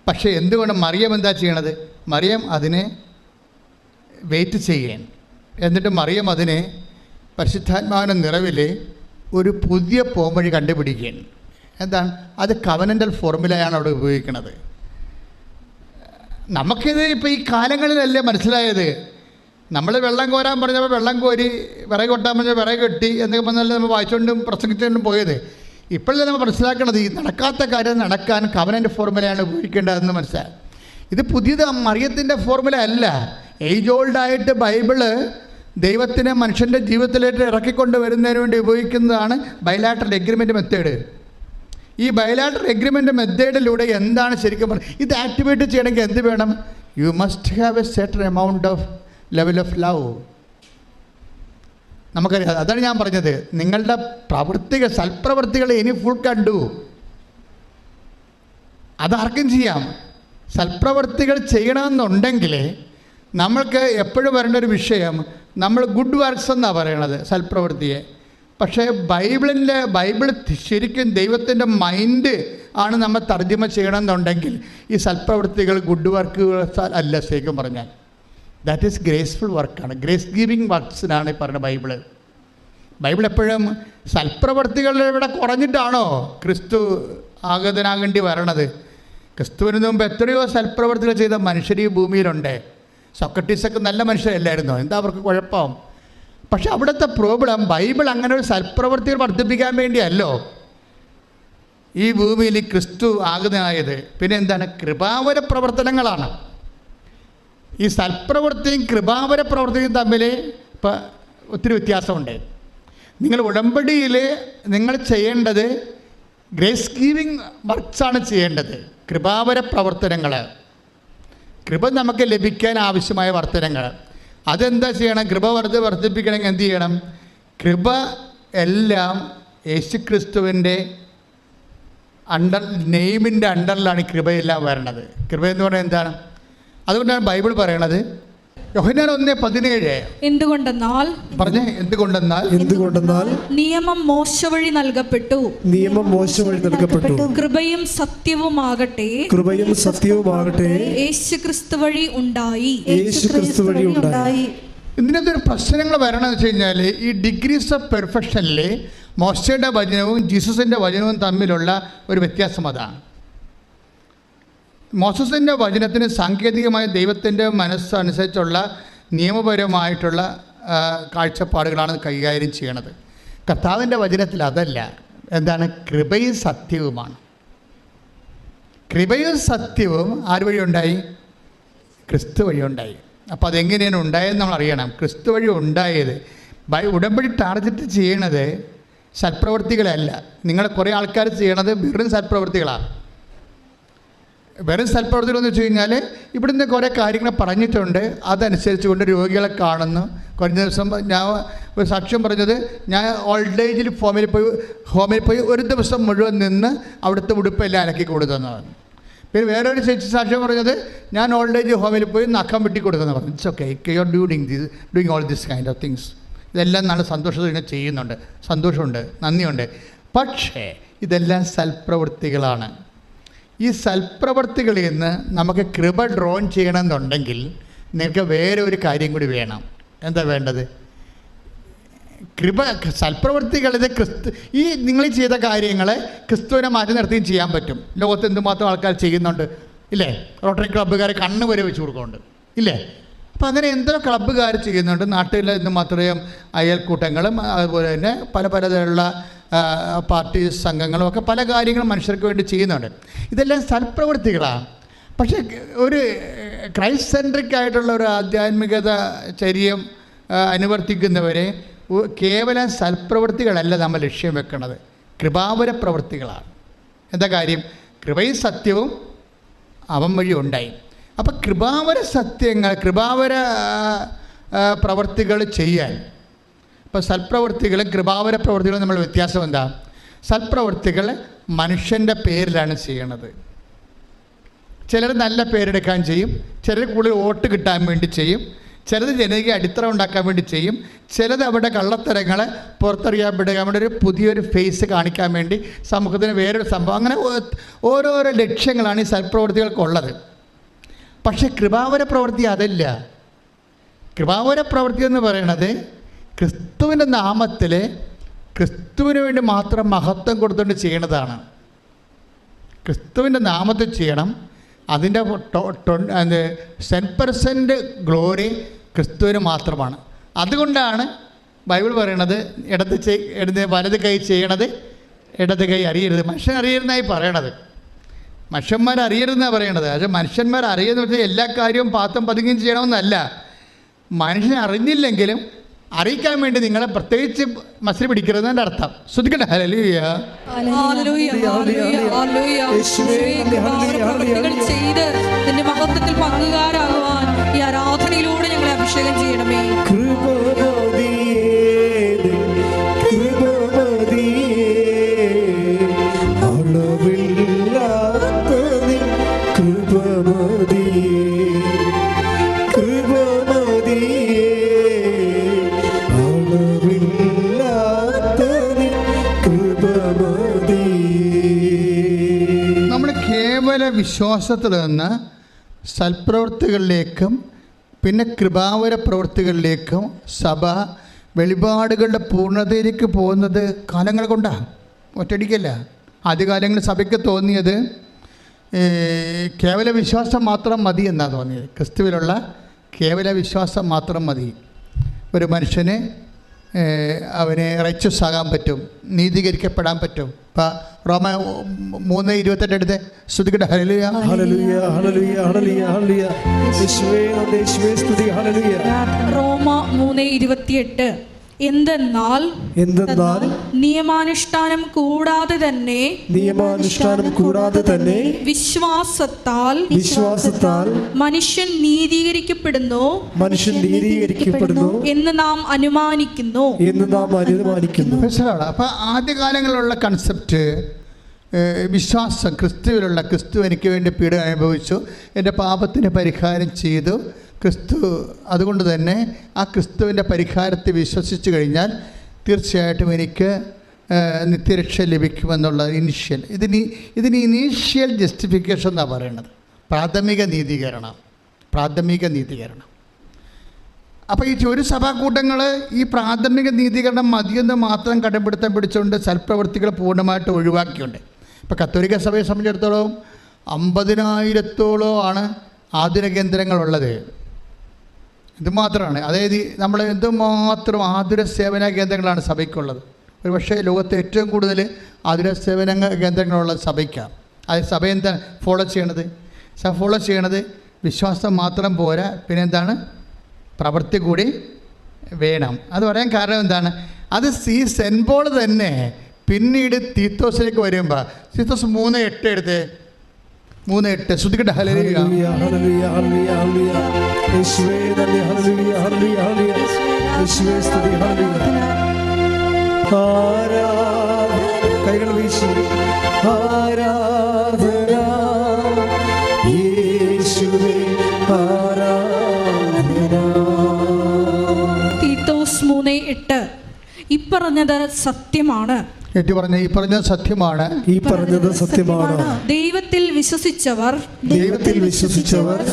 പക്ഷേ എന്തുകൊണ്ട് മറിയം എന്താ ചെയ്യണത്? മറിയം അതിനെ വെയിറ്റ് ചെയ്യാൻ, എന്നിട്ട് മറിയം അതിനെ പരിശുദ്ധാത്മാവിൻ്റെ നിറവിൽ ഒരു പുതിയ പോംവഴി കണ്ടുപിടിക്കുകയാണ്. എന്താണ് അത്? കവനൻ്റൽ ഫോർമുലയാണ് അവിടെ ഉപയോഗിക്കുന്നത്. നമുക്കിത് ഇപ്പോൾ ഈ കാലങ്ങളിലല്ലേ മനസ്സിലായത്. നമ്മൾ വെള്ളം കോരാൻ പറഞ്ഞപ്പോൾ വെള്ളം കോരി, വിറക് കൊട്ടാൻ പറഞ്ഞാൽ വിറക് കെട്ടി എന്നൊക്കെ പറഞ്ഞാൽ നമ്മൾ വായിച്ചുകൊണ്ടും പ്രസംഗിച്ചുകൊണ്ടും പോയത്. ഇപ്പോഴല്ലേ നമ്മൾ മനസ്സിലാക്കണത് ഈ നടക്കാത്ത കാര്യം നടക്കാൻ കവനൻ്റ് ഫോർമുലയാണ് ഉപയോഗിക്കേണ്ടതെന്ന് മനസ്സിലായി. ഇത് പുതിയത് മറിയത്തിൻ്റെ ഫോർമുല അല്ല. ഏജ് ഓൾഡായിട്ട് ബൈബിള് ദൈവത്തിനെ മനുഷ്യൻ്റെ ജീവിതത്തിലേക്ക് ഇറക്കിക്കൊണ്ട് വരുന്നതിന് വേണ്ടി ഉപയോഗിക്കുന്നതാണ് ബൈലാറ്ററൽ എഗ്രിമെൻ്റ് മെത്തേഡ്. ഈ ബൈലാറ്ററൽ എഗ്രിമെൻ്റ് മെത്തേഡിലൂടെ എന്താണ് ശരിക്കും പറയുന്നത്? ഇത് ആക്ടിവേറ്റ് ചെയ്യണമെങ്കിൽ എന്ത് വേണം? You must have A certain amount of level of love. നമുക്കറിയാം. അതാണ് ഞാൻ പറഞ്ഞത്, നിങ്ങളുടെ സൽപ്രവൃത്തികൾ ഇനി ഫുൾ കണ്ടു. അതാർക്കും ചെയ്യാം. സൽപ്രവൃത്തികൾ ചെയ്യണമെന്നുണ്ടെങ്കിൽ നമ്മൾക്ക് എപ്പോഴും വരേണ്ട ഒരു വിഷയം, നമ്മൾ ഗുഡ് വർക്ക്സ് എന്നാണ് പറയണത് സൽപ്രവൃത്തിയെ. പക്ഷേ ബൈബിൾ ശരിക്കും ദൈവത്തിൻ്റെ മൈൻഡ് ആണ് നമ്മൾ തർജ്ജമ ചെയ്യണമെന്നുണ്ടെങ്കിൽ ഈ സൽപ്രവൃത്തികൾ ഗുഡ് വർക്കുകൾ അല്ല. ശരിക്കും പറഞ്ഞാൽ ദാറ്റ് ഈസ് ഗ്രേസ്ഫുൾ വർക്കാണ്, ഗ്രേസ് ഗിവിങ് വർക്ക്സിനാണ് ഈ പറയുന്നത് ബൈബിൾ എപ്പോഴും സൽപ്രവൃത്തികളുടെ ഇവിടെ കുറഞ്ഞിട്ടാണോ ക്രിസ്തു ആഗതനാകേണ്ടി വരണത്? ക്രിസ്തുവിന് മുമ്പ് എത്രയോ സൽപ്രവൃത്തികൾ ചെയ്ത മനുഷ്യർ ഈ ഭൂമിയിലുണ്ട്. സോക്രട്ടീസൊക്കെ നല്ല മനുഷ്യരല്ലായിരുന്നോ? എന്താ അവർക്ക് കുഴപ്പം? പക്ഷെ അവിടുത്തെ പ്രോബ്ലം, ബൈബിൾ അങ്ങനെ ഒരു സൽപ്രവൃത്തികൾ വർദ്ധിപ്പിക്കാൻ വേണ്ടിയല്ലോ ഈ ഭൂമിയിൽ ക്രിസ്തു ആഗതനായത്. പിന്നെ എന്താണ്? കൃപാവര പ്രവർത്തനങ്ങളാണ്. ഈ സൽപ്രവൃത്തിയും കൃപാവര പ്രവർത്തിയും തമ്മിൽ ഇപ്പം ഒത്തിരി വ്യത്യാസമുണ്ട്. നിങ്ങൾ ഉടമ്പടിയിൽ നിങ്ങൾ ചെയ്യേണ്ടത് ഗ്രേസ് ഗീവിങ് വർക്ക്സാണ് ചെയ്യേണ്ടത്. കൃപാവര പ്രവർത്തനങ്ങൾ, കൃപ നമുക്ക് ലഭിക്കാൻ ആവശ്യമായ വർത്തനങ്ങൾ, അതെന്താ ചെയ്യണം? കൃപ വർദ്ധിപ്പിക്കണമെങ്കിൽ എന്ത് ചെയ്യണം? കൃപ എല്ലാം യേശുക്രിസ്തുവിൻ്റെ നെയിമിൻ്റെ അണ്ടറിലാണ് ഈ കൃപയെല്ലാം വരണത്. കൃപ എന്ന് പറഞ്ഞാൽ എന്താണ്? അതുകൊണ്ടാണ് ബൈബിൾ പറയണത് യോഹന്നാൻ 1:17. എന്തുകൊണ്ടെന്നാൽ പറഞ്ഞേ, എന്തുകൊണ്ടെന്നാൽ നിയമം മോശ വഴി നൽകപ്പെട്ടു, കൃപയും സത്യവുമാകട്ടെ യേശുക്രിസ്തു വഴി ഉണ്ടായി. ഇതിനകത്ത് ഒരു പ്രശ്നങ്ങൾ വരണമെന്ന് വെച്ച് കഴിഞ്ഞാൽ, ഈ ഡിഗ്രീസ് ഓഫ് പെർഫെക്ഷനിൽ മോശയുടെ വചനവും ജീസസിൻ്റെ വചനവും തമ്മിലുള്ള ഒരു വ്യത്യാസം അതാണ്. മോസസിൻ്റെ വചനത്തിന് സാങ്കേതികമായ ദൈവത്തിൻ്റെ മനസ്സനുസരിച്ചുള്ള നിയമപരമായിട്ടുള്ള കാഴ്ചപ്പാടുകളാണ് കൈകാര്യം ചെയ്യണത്. കർത്താവിൻ്റെ വചനത്തിൽ അതല്ല. എന്താണ്? കൃപയും സത്യവുമാണ്. കൃപയും സത്യവും ആര് വഴി ഉണ്ടായി? ക്രിസ്തു വഴി ഉണ്ടായി. അപ്പോൾ അതെങ്ങനെയാണ് ഉണ്ടായതെന്ന് നമ്മൾ അറിയണം. ക്രിസ്തു വഴി ഉണ്ടായത്. ഉടമ്പടി ടാർഗറ്റ് ചെയ്യണത് സൽപ്രവൃത്തികളല്ല. നിങ്ങൾ കുറേ ആൾക്കാർ ചെയ്യണത് വെറും സൽപ്രവൃത്തികളാണ്. വെറും സൽപ്രവൃത്തികളെന്ന് വെച്ച് കഴിഞ്ഞാൽ ഇവിടുന്ന് കുറേ കാര്യങ്ങൾ പറഞ്ഞിട്ടുണ്ട്, അതനുസരിച്ച് കൊണ്ട് രോഗികളെ കാണുന്നു. കഴിഞ്ഞ ദിവസം ഞാൻ ഒരു സാക്ഷ്യം പറഞ്ഞത്, ഞാൻ ഓൾഡ് ഏജിൽ ഹോമിൽ പോയി ഒരു ദിവസം മുഴുവൻ നിന്ന് അവിടുത്തെ ഉടുപ്പെല്ലാം അലക്കി കൊടുത്തതാണ്. പിന്നെ വേറൊരു സാക്ഷ്യം പറഞ്ഞത്, ഞാൻ ഓൾഡ് ഏജ് ഹോമിൽ പോയി നഖം വെട്ടി കൊടുത്തെന്ന് പറഞ്ഞു. It's okay, you are doing all this kind of things. ഇതെല്ലാം നല്ല സന്തോഷത്തോടെ ചെയ്യുന്നുണ്ട്, സന്തോഷമുണ്ട്, നന്ദിയുണ്ട്. പക്ഷേ ഇതെല്ലാം സൽപ്രവൃത്തികളാണ്. ഈ സൽപ്രവൃത്തികളിൽ നിന്ന് നമുക്ക് കൃപ ഡ്രോൺ ചെയ്യണമെന്നുണ്ടെങ്കിൽ നിങ്ങൾക്ക് വേറെ ഒരു കാര്യം കൂടി വേണം. എന്താ വേണ്ടത്? കൃപ. സൽപ്രവൃത്തികളിൽ ഈ നിങ്ങൾ ചെയ്ത കാര്യങ്ങളെ ക്രിസ്തുവിനെ മാറ്റി നിർത്തിയും ചെയ്യാൻ പറ്റും. ലോകത്ത് എന്തുമാത്രം ആൾക്കാർ ചെയ്യുന്നുണ്ട് ഇല്ലേ? റോട്ടറി ക്ലബ്ബുകാരെ കണ്ണ് വരെ വെച്ച് കൊടുക്കുന്നുണ്ട് ഇല്ലേ? അപ്പോൾ അങ്ങനെ എന്തോ ക്ലബ്ബുകാർ ചെയ്യുന്നുണ്ട്. നാട്ടിൽ എന്തുമാത്രയും അയൽക്കൂട്ടങ്ങളും അതുപോലെ തന്നെ പല പലതരമുള്ള പാർട്ടി സംഘങ്ങളും ഒക്കെ പല കാര്യങ്ങളും മനുഷ്യർക്ക് വേണ്ടി ചെയ്യുന്നുണ്ട്. ഇതെല്ലാം സൽപ്രവൃത്തികളാണ്. പക്ഷേ ഒരു ക്രൈസ്റ്റ് സെൻട്രിക് ആയിട്ടുള്ള ഒരു ആധ്യാത്മികത ചര്യം അനുവർത്തിക്കുന്നവരെ കേവലം സൽപ്രവൃത്തികളല്ല നമ്മൾ ലക്ഷ്യം വെക്കുന്നത്, കൃപാവര പ്രവൃത്തികളാണ്. എന്താ കാര്യം? കൃപയും സത്യവും അവൻ വഴി ഉണ്ടായി. അപ്പം കൃപാവര സത്യങ്ങൾ, കൃപാവര പ്രവൃത്തികൾ ചെയ്യാൻ, ഇപ്പോൾ സൽപ്രവൃത്തികളും കൃപാവര പ്രവൃത്തികളും നമ്മൾ വ്യത്യാസം എന്താ? സൽപ്രവൃത്തികൾ മനുഷ്യൻ്റെ പേരിലാണ് ചെയ്യണത്. ചിലർ നല്ല പേരെടുക്കാൻ ചെയ്യും, ചിലർ കൂടുതൽ വോട്ട് കിട്ടാൻ വേണ്ടി ചെയ്യും, ചിലത് ജനകീയ അടിത്തറ ഉണ്ടാക്കാൻ വേണ്ടി ചെയ്യും, ചിലത് അവരുടെ കള്ളത്തരങ്ങളെ പുറത്തറിയാൻ വേണ്ടി ഒരു പുതിയൊരു ഫേസ് കാണിക്കാൻ വേണ്ടി സമൂഹത്തിന് വേറൊരു സംഭവം. അങ്ങനെ ഓരോരോ ലക്ഷ്യങ്ങളാണ് ഈ സൽപ്രവൃത്തികൾക്കുള്ളത്. പക്ഷേ കൃപാവര പ്രവൃത്തി അതല്ല. കൃപാവര പ്രവൃത്തി എന്ന് പറയണത് ക്രിസ്തുവിൻ്റെ നാമത്തിൽ ക്രിസ്തുവിന് വേണ്ടി മാത്രം മഹത്വം കൊടുത്തുകൊണ്ട് ചെയ്യണതാണ്. ക്രിസ്തുവിൻ്റെ നാമത്തിൽ ചെയ്യണം. അതിൻ്റെ 10% ഗ്ലോറി ക്രിസ്തുവിന് മാത്രമാണ്. അതുകൊണ്ടാണ് ബൈബിൾ പറയണത് വലത് കൈ ചെയ്യണത് ഇടത് കൈ അറിയരുത്. മനുഷ്യൻ അറിയരുതെന്നായി പറയണത്. മനുഷ്യന്മാർ അറിയരുതെന്നാണ് പറയണത്. പക്ഷേ മനുഷ്യന്മാർ അറിയുന്ന വെച്ചാൽ എല്ലാ കാര്യവും പാത്തും പതുങ്ങിയും ചെയ്യണമെന്നല്ല. മനുഷ്യൻ അറിഞ്ഞില്ലെങ്കിലും അറിയിക്കാൻ വേണ്ടി നിങ്ങളെ പ്രത്യേകിച്ച് മത്സരം പിടിക്കരുതെന്നതിൻ്റെ അർത്ഥം. ശ്രദ്ധിക്കട്ടെ. ഹല്ലേലൂയ, ചെയ്ത് നിന്റെ മഹത്വത്തിൽ പങ്കുകാരാകുവാൻ ഈ ആരാധനയിലൂടെ ഞങ്ങളെ അഭിഷേകം ചെയ്യണമേ. വിശ്വാസത്തിൽ നിന്ന് സൽപ്രവൃത്തികളിലേക്കും പിന്നെ കൃപാവര പ്രവൃത്തികളിലേക്കും സഭ വെളിപാടുകളുടെ പൂർണ്ണതയിലേക്ക് പോകുന്നത് കാലങ്ങൾ കൊണ്ടാണ്, ഒറ്റയടിക്കല്ല. ആദ്യകാലങ്ങളിൽ സഭയ്ക്ക് തോന്നിയത് കേവല വിശ്വാസം മാത്രം മതി എന്നാണ് തോന്നിയത്. ക്രിസ്തുവിലുള്ള കേവല വിശ്വാസം മാത്രം മതി. ഒരു മനുഷ്യന് അവനെ റൈച്ചസ് ആകാൻ പറ്റും, നീതീകരിക്കപ്പെടാൻ പറ്റും. ഇപ്പം റോമ 3:28 എടുത്ത് ശ്രുതിക്കട്ടെ. ഹല്ലേലൂയ, ഹല്ലേലൂയ, ഹല്ലേലൂയ, ഹല്ലേലൂയ, ഹല്ലേലൂയ. റോമ 3:28 എന്തെന്നാൽ നിയമാനുഷ്ഠാനം കൂടാതെ തന്നെ വിശ്വാസത്താൽ മനുഷ്യൻ നീതീകരിക്കപ്പെടുന്നു എന്ന് നാം അനുമാനിക്കുന്നു. അപ്പൊ ആദ്യകാലങ്ങളിലുള്ള കൺസെപ്റ്റ് വിശ്വാസം, ക്രിസ്തുവിലുള്ള ക്രിസ്തു എനിക്ക് വേണ്ടി പീഡ അനുഭവിച്ചു, എൻ്റെ പാപത്തിന് പരിഹാരം ചെയ്തു, ക്രിസ്തു. അതുകൊണ്ട് തന്നെ ആ ക്രിസ്തുവിൻ്റെ പരിഹാരത്തെ വിശ്വസിച്ച് കഴിഞ്ഞാൽ തീർച്ചയായിട്ടും എനിക്ക് നിത്യരക്ഷ ലഭിക്കുമെന്നുള്ള ഇനിഷ്യൽ ഇതിന് ഇനീഷ്യൽ ജസ്റ്റിഫിക്കേഷൻ എന്നാണ് പറയുന്നത്. പ്രാഥമിക നീതീകരണം. അപ്പോൾ ഈ ഒരു സഭാകൂട്ടങ്ങൾ ഈ പ്രാഥമിക നീതീകരണം മതിയെന്ന് മാത്രം കടപിടുത്തം പിടിച്ചുകൊണ്ട് സൽപ്രവൃത്തികൾ പൂർണ്ണമായിട്ട് ഒഴിവാക്കിയുണ്ട്. ഇപ്പോൾ കത്തോലിക്ക സഭയെ സംബന്ധിച്ചിടത്തോളം 50,000-ഓളം ആണ് ആതുര കേന്ദ്രങ്ങളുള്ളത്. ഇതുമാത്രമാണ്. അതായത് നമ്മൾ എന്തുമാത്രം ആതുര സേവന കേന്ദ്രങ്ങളാണ് സഭയ്ക്കുള്ളത്. ഒരു പക്ഷേ ലോകത്തെ ഏറ്റവും കൂടുതൽ ആതുര സേവന കേന്ദ്രങ്ങളുള്ള സഭയ്ക്കാണ്. അത് സഭ എന്താണ് ഫോളോ ചെയ്യണത്? വിശ്വാസം മാത്രം പോരാ, പിന്നെ എന്താണ്? പ്രവൃത്തി കൂടി വേണം. അത് പറയാൻ കാരണം എന്താണ്? അത് സെൻറ്റ് പോൾ തന്നെ പിന്നീട് തീത്തോസിലേക്ക് വരുമ്പോൾ തീത്തോസ് 3:8 എടുത്ത് 3:8 ശ്രുതിക്കട്ടെ. ഹല്ലേലൂയ ഹല്ലേലൂയ ഹല്ലേലൂയ ഹല്ലേലൂയ യേശുവേ നന്ദി. ഹല്ലേലൂയ ഹല്ലേലൂയ ഹല്ലേലൂയ യേശുവേ സ്തുതി. ഹല്ലേലൂയ ആരാധന. കൈകൾ വീശി ആരാധന യേശുവേ ആരാധന. തീത്തോസ് 3:8 ഇപ്പറഞ്ഞത് സത്യമാണ്. ഏറ്റു പറഞ്ഞ ഈ പറഞ്ഞത് സത്യമാണ്. ദൈവത്തിൽ വിശ്വസിച്ചവർ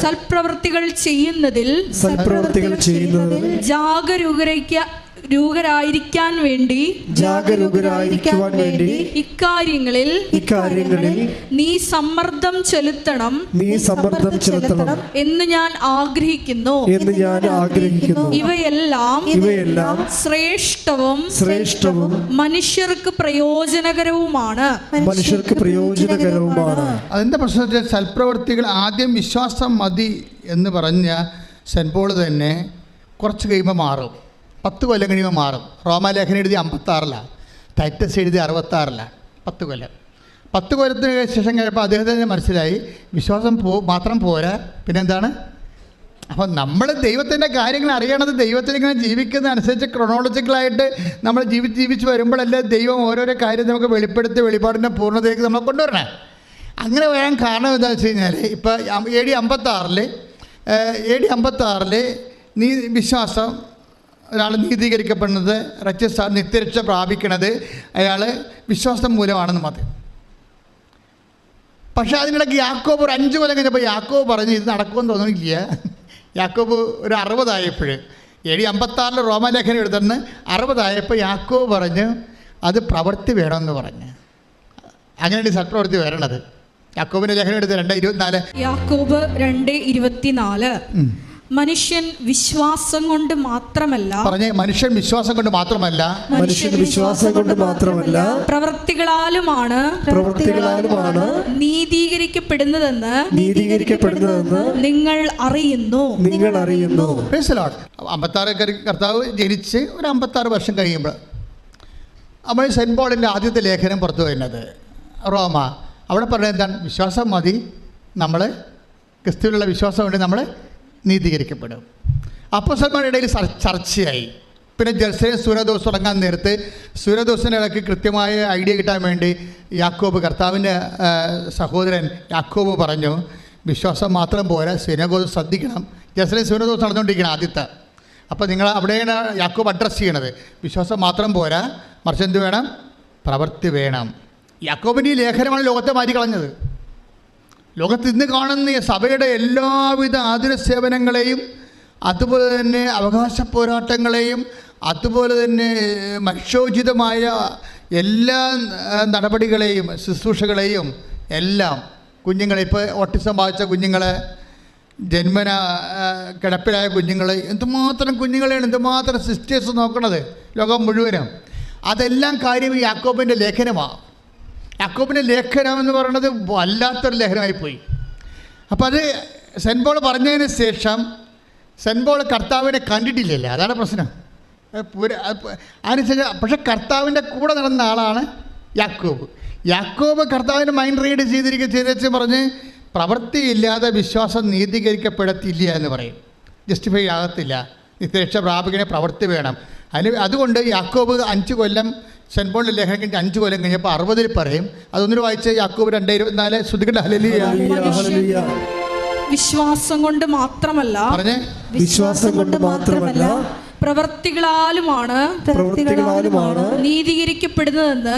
സൽപ്രവൃത്തികൾ ചെയ്യുന്നതിൽ ജാഗരൂകരായിരിക്കാൻ വേണ്ടി ഇക്കാര്യങ്ങളിൽ നീ സമ്മർദ്ദം ചെലുത്തണം എന്ന് ഞാൻ ആഗ്രഹിക്കുന്നു. ഇവയെല്ലാം ശ്രേഷ്ഠവും മനുഷ്യർക്ക് പ്രയോജനകരവുമാണ്. അതിൻ്റെ പ്രശ്നത്തിൽ സൽപ്രവൃത്തികൾ ആദ്യം വിശ്വാസം മതി എന്ന് പറഞ്ഞ സെൻറ്റ് പോൾ തന്നെ കുറച്ച് കഴിയുമ്പോൾ മാറും. 10 കൊല്ലം കഴിയുമ്പോൾ മാറും. റോമാലേഖനം എഴുതി 56-ലാണ്, ടൈറ്റസ് എഴുതി 66-ലാണ്. 10 കൊല്ലം. 10 കൊല്ലത്തിന് ശേഷം കഴിഞ്ഞപ്പോൾ അദ്ദേഹത്തിന് മനസ്സിലായി വിശ്വാസം മാത്രം പോരാ, പിന്നെന്താണ്? അപ്പം നമ്മൾ ദൈവത്തിൻ്റെ കാര്യങ്ങൾ അറിയണത് ദൈവത്തിനിങ്ങനെ ജീവിക്കുന്ന അനുസരിച്ച് ക്രൊണോളജിക്കലായിട്ട് നമ്മൾ ജീവിച്ച് വരുമ്പോഴല്ലേ ദൈവം ഓരോരോ കാര്യം നമുക്ക് വെളിപ്പെടുത്തി വെളിപ്പാടിൻ്റെ പൂർണ്ണതയിലേക്ക് നമ്മളെ കൊണ്ടുവരണേ. അങ്ങനെ വരാൻ കാരണം എന്താണെന്ന് വെച്ച് കഴിഞ്ഞാൽ ഇപ്പോൾ AD 56 വിശ്വാസം ഒരാൾ നീതീകരിക്കപ്പെടുന്നത് നിത്യരക്ഷ പ്രാപിക്കണത് അയാൾ വിശ്വാസം മൂലമാണെന്ന് മാത്രം. പക്ഷേ അതിനിടയ്ക്ക് യാക്കോബ് ഒരു 5 കൊല്ലം കഴിഞ്ഞപ്പോൾ യാക്കോബ് പറഞ്ഞ് ഇത് നടക്കുമെന്ന് തോന്നുന്നില്ല. യാക്കോബ് ഒരു 60 ആയപ്പോൾ AD 56 റോമാലേഖനം എഴുതുന്ന 60 ആയപ്പോൾ യാക്കോബ് പറഞ്ഞ് അത് പ്രവൃത്തി വേണമെന്ന് പറഞ്ഞ്. അങ്ങനെയാണ് സൽപ്രവൃത്തി വരണത്. യാക്കോബിൻ്റെ ലേഖനം എടുത്ത് 2:24. യാക്കോബ് 2:24 മനുഷ്യൻ വിശ്വാസം കൊണ്ട് മാത്രമല്ല പ്രവൃത്തികളാലുമാണ് നീതീകരിക്കപ്പെടുന്നതെന്ന് നിങ്ങൾ അറിയുന്നു. 56 കർത്താവ് ജനിച്ച് ഒരു 56 വർഷം കഴിയുമ്പോൾ നമ്മൾ സെൻറ്റ് പോളിൻ്റെ ആദ്യത്തെ ലേഖനം പുറത്തു വരുന്നത് റോമ. അവിടെ പറയുന്നത് എന്താണ്? വിശ്വാസം മതി, നമ്മൾ ക്രിസ്തുവിലുള്ള വിശ്വാസം കൊണ്ട് നമ്മൾ നീതീകരിക്കപ്പെടും. അപ്പോസ്തലന്മാരുടെ ഇടയിൽ ചർച്ചയായി. പിന്നെ ജെറുസലേം സൂര്യദോസ് തുടങ്ങാൻ നേരത്ത് സൂര്യദോസിൻ്റെ ഇടയ്ക്ക് കൃത്യമായ ഐഡിയ കിട്ടാൻ വേണ്ടി യാക്കോബ്, കർത്താവിൻ്റെ സഹോദരൻ യാക്കോബ് പറഞ്ഞു വിശ്വാസം മാത്രം പോരാ, സിനഗോഗ് ശ്രദ്ധിക്കണം. ജെറുസലേം സൂര്യദോസ് നടന്നുകൊണ്ടിരിക്കണം ആദ്യത്തെ. അപ്പോൾ നിങ്ങൾ അവിടെയാണ് യാക്കോബ് അഡ്രസ്സ് ചെയ്യണത്. വിശ്വാസം മാത്രം പോരാ, മറിച്ച് എന്ത് വേണം? പ്രവൃത്തി വേണം. യാക്കോബിൻ്റെ ഈ ലേഖനമാണ് ലോകത്തെ മാറ്റിക്കളഞ്ഞത്. ലോകത്ത് ഇന്ന് കാണുന്ന സഭയുടെ എല്ലാവിധ ആതുര സേവനങ്ങളെയും അതുപോലെ തന്നെ അവകാശ പോരാട്ടങ്ങളെയും അതുപോലെ തന്നെ മനുഷ്യോചിതമായ എല്ലാ നടപടികളെയും ശുശ്രൂഷകളെയും എല്ലാം കുഞ്ഞുങ്ങളെ, ഇപ്പോൾ ഓട്ടിസം ബാധിച്ച കുഞ്ഞുങ്ങളെ, ജന്മന കിടപ്പിലായ കുഞ്ഞുങ്ങൾ, എന്തുമാത്രം കുഞ്ഞുങ്ങളെയാണ് എന്തുമാത്രം സിസ്റ്റേഴ്സ് നോക്കണത് ലോകം മുഴുവനും. അതെല്ലാം കാര്യം യാക്കോബിൻ്റെ ലേഖനമാണ്. യാക്കോബിൻ്റെ ലേഖനം എന്ന് പറയുന്നത് വല്ലാത്തൊരു ലേഖനമായിപ്പോയി. അപ്പോൾ അത് സെൻറ്റ് പോൾ പറഞ്ഞതിന് ശേഷം സെൻറ്റ് പോൾ കർത്താവിനെ കണ്ടിട്ടില്ലല്ലോ, അതാണ് പ്രശ്നം. അതിനുശേഷം പക്ഷെ കർത്താവിൻ്റെ കൂടെ നടന്ന ആളാണ് യാക്കോബ് കർത്താവിൻ്റെ മൈൻഡ് റീഡ് ചെയ്തിരിക്കും പറഞ്ഞ് പ്രവൃത്തിയില്ലാതെ വിശ്വാസം നീതീകരിക്കപ്പെടത്തില്ല എന്ന് പറയും. ജസ്റ്റിഫൈ ആകത്തില്ല. നിത്യരക്ഷ പ്രാപിക്കണ പ്രവൃത്തി വേണം. അതുകൊണ്ട് യാക്കോബ് 5 കൊല്ലം സെൻറ്റ് പോളിൻ്റെ ലേഖനം കഴിഞ്ഞ് 5 കൊല്ലം കഴിഞ്ഞപ്പോൾ 60 പറയും. അതൊന്നൊരു വായിച്ച് യാക്കോബ് 2:24 ശ്രുതിക്കട്ടെ. ഹല്ലേലൂയ. വിശ്വാസം കൊണ്ട് മാത്രമല്ല, പറഞ്ഞേ, വിശ്വാസം കൊണ്ട് മാത്രമല്ല പ്രവർത്തികളാലുമാണ് നീതീകരിക്കപ്പെടുന്നതെന്ന്